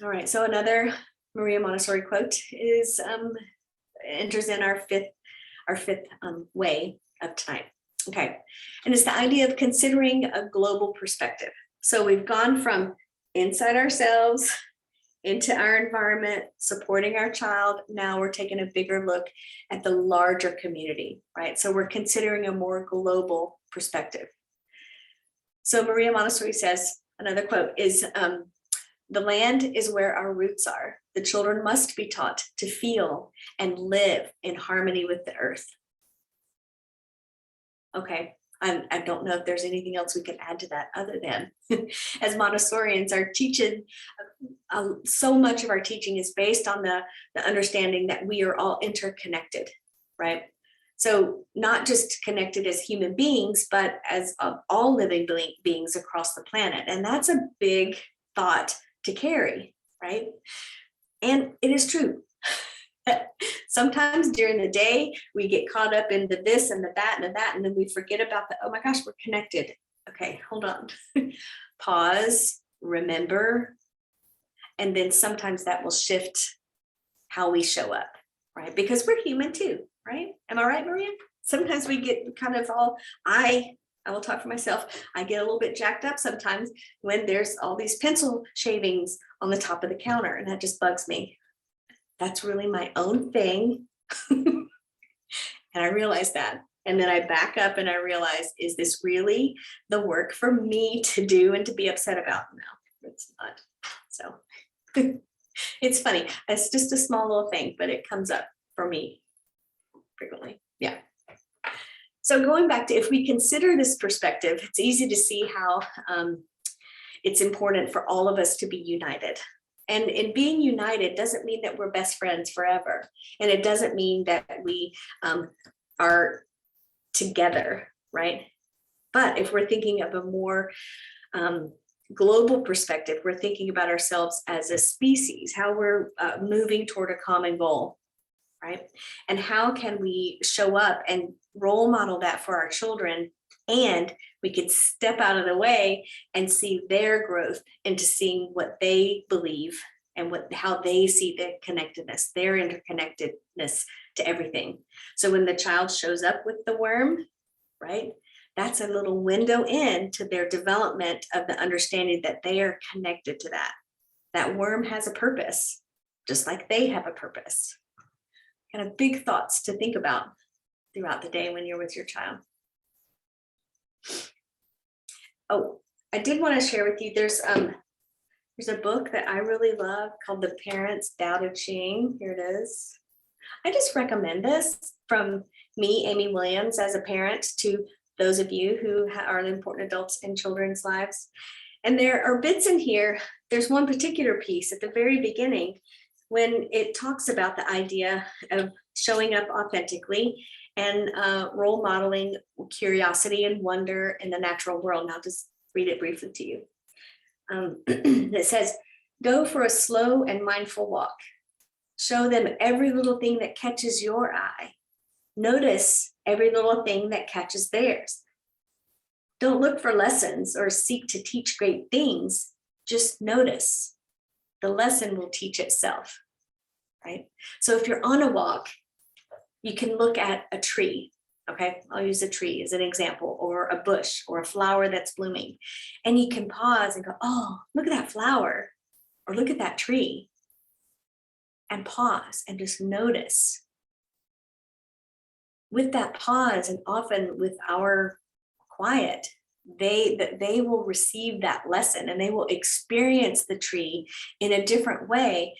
All right, so another Maria Montessori quote is enters in our fifth way of tonight. Okay, and it's the idea of considering a global perspective. So we've gone from inside ourselves into our environment, supporting our child. Now we're taking a bigger look at the larger community, right? So we're considering a more global perspective. So Maria Montessori says, another quote is, the land is where our roots are. The children must be taught to feel and live in harmony with the earth. Okay, I don't know if there's anything else we can add to that other than as Montessorians, our teaching, so much of our teaching is based on the understanding that we are all interconnected, right? So not just connected as human beings, but as all living beings across the planet. And that's a big thought to carry, right? And it is true. Sometimes during the day, we get caught up in the this and the that and the that, and then we forget about the, oh my gosh, we're connected. Okay, hold on. Pause, remember, and then sometimes that will shift how we show up, right? Because we're human too, right? Am I right, Maria? Sometimes we get kind of all, I will talk for myself. I get a little bit jacked up sometimes when there's all these pencil shavings on the top of the counter, and that just bugs me. That's really my own thing. And I realize that. And then I back up and I realize, is this really the work for me to do and to be upset about? No, it's not. So it's funny. It's just a small little thing, but it comes up for me frequently. Yeah. So going back to, if we consider this perspective, it's easy to see how it's important for all of us to be united. And in being united doesn't mean that we're best friends forever. And it doesn't mean that we are together, right? But if we're thinking of a more global perspective, we're thinking about ourselves as a species, how we're moving toward a common goal, right? And how can we show up and role model that for our children, and we could step out of the way and see their growth into seeing what they believe and how they see the connectedness, their interconnectedness to everything. So when the child shows up with the worm, right, that's a little window into their development of the understanding that they are connected to that. That worm has a purpose, just like they have a purpose. Kind of big thoughts to think about throughout the day when you're with your child. Oh, I did want to share with you, there's a book that I really love called The Parents Tao Te Ching. Here it is. I just recommend this from me, Amy Williams, as a parent, to those of you who are important adults in children's lives. And there are bits in here. There's one particular piece at the very beginning when it talks about the idea of showing up authentically and role modeling curiosity and wonder in the natural world. And I'll just read it briefly to you. It says, go for a slow and mindful walk. Show them every little thing that catches your eye. Notice every little thing that catches theirs. Don't look for lessons or seek to teach great things. Just notice. The lesson will teach itself, right? So if you're on a walk, you can look at a tree, okay? I'll use a tree as an example, or a bush or a flower that's blooming. And you can pause and go, oh, look at that flower. or look at that tree and pause and just notice. With that pause, and often with our quiet, they will receive that lesson and they will experience the tree in a different way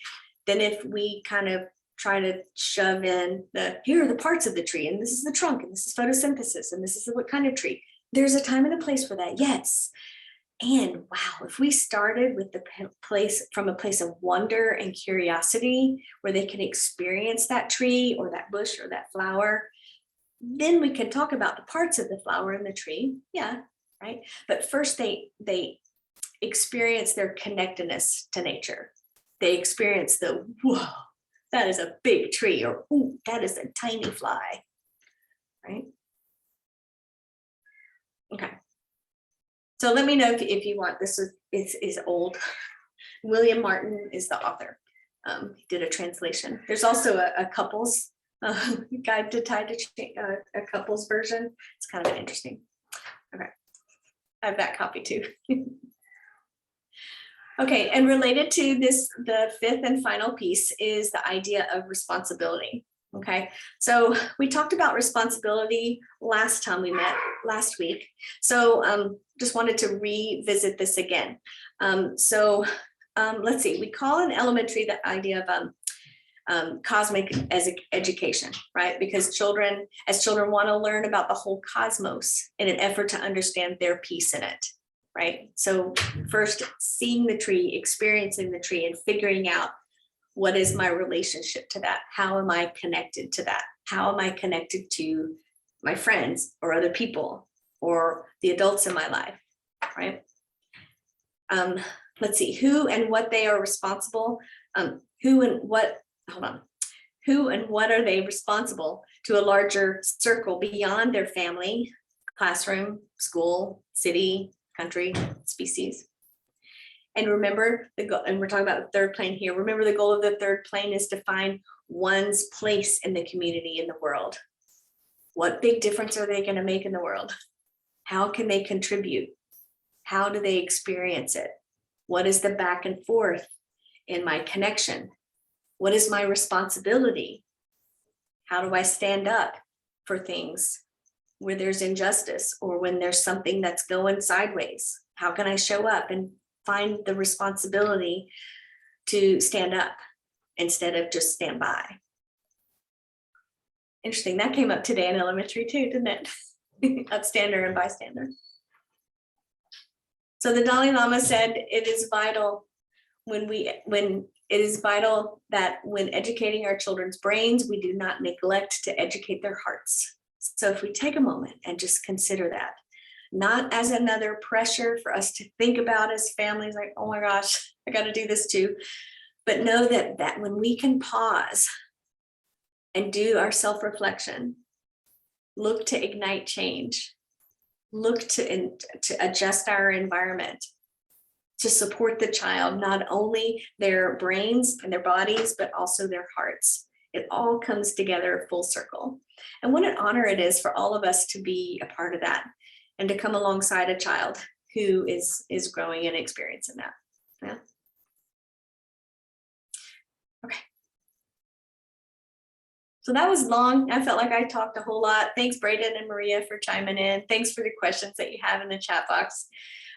than if we kind of try to shove in here are the parts of the tree, and this is the trunk, and this is photosynthesis, and this is what kind of tree. There's a time and a place for that, yes. And wow, if we started with the place from a place of wonder and curiosity, where they can experience that tree or that bush or that flower, then we can talk about the parts of the flower and the tree. Yeah, right. But first they experience their connectedness to nature. They experience the, whoa, that is a big tree, or ooh, that is a tiny fly, right? Okay. So let me know if you want, this is old. William Martin is the author. He did a translation. There's also a couples guide to tie to a couples version. It's kind of interesting. Okay, I have that copy too. Okay, and related to this, the fifth and final piece is the idea of responsibility. Okay, so we talked about responsibility last time we met, last week. So just wanted to revisit this again. Let's see, we call in elementary the idea of cosmic education, right? Because as children want to learn about the whole cosmos in an effort to understand their piece in it, right? So first, seeing the tree, experiencing the tree, and figuring out, what is my relationship to that? How am I connected to that? How am I connected to my friends or other people or the adults in my life, right? Let's see, who and what they are responsible. Who and what are they responsible to a larger circle beyond their family, classroom, school, city, country, species? And remember the goal, and we're talking about the third plane here. Remember, the goal of the third plane is to find one's place in the community, in the world. What big difference are they going to make in the world? How can they contribute? How do they experience it? What is the back and forth in my connection? What is my responsibility? How do I stand up for things where there's injustice or when there's something that's going sideways? How can I show up and find the responsibility to stand up instead of just stand by? Interesting, that came up today in elementary too, didn't it? Upstander and bystander. So the Dalai Lama said it is vital that when educating our children's brains, we do not neglect to educate their hearts. So if we take a moment and just consider that, not as another pressure for us to think about as families, like, oh my gosh, I got to do this too, but know that when we can pause and do our self-reflection, look to ignite change, look to adjust our environment, to support the child, not only their brains and their bodies, but also their hearts. It all comes together full circle. And what an honor it is for all of us to be a part of that and to come alongside a child who is growing and experiencing that. Yeah. Okay. So that was long. I felt like I talked a whole lot. Thanks, Braden and Maria, for chiming in. Thanks for the questions that you have in the chat box.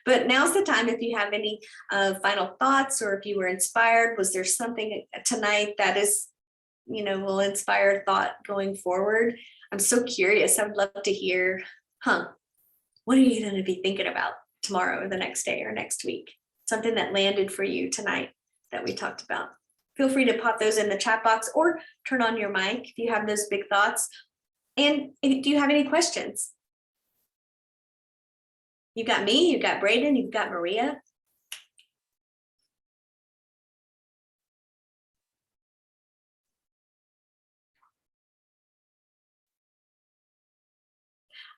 But now's the time if you have any final thoughts, or if you were inspired. Was there something tonight that is, will inspire thought going forward? I'm so curious. I would love to hear, what are you going to be thinking about tomorrow or the next day or next week? Something that landed for you tonight that we talked about. Feel free to pop those in the chat box or turn on your mic if you have those big thoughts. And do you have any questions? You've got me, you've got Braden, you've got Maria.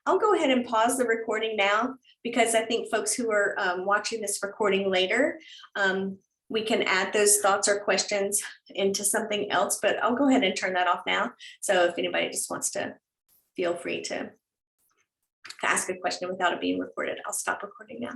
I'll go ahead and pause the recording now, because I think folks who are watching this recording later, we can add those thoughts or questions into something else, but I'll go ahead and turn that off now. So if anybody just wants to, feel free to ask a question without it being recorded. I'll stop recording now.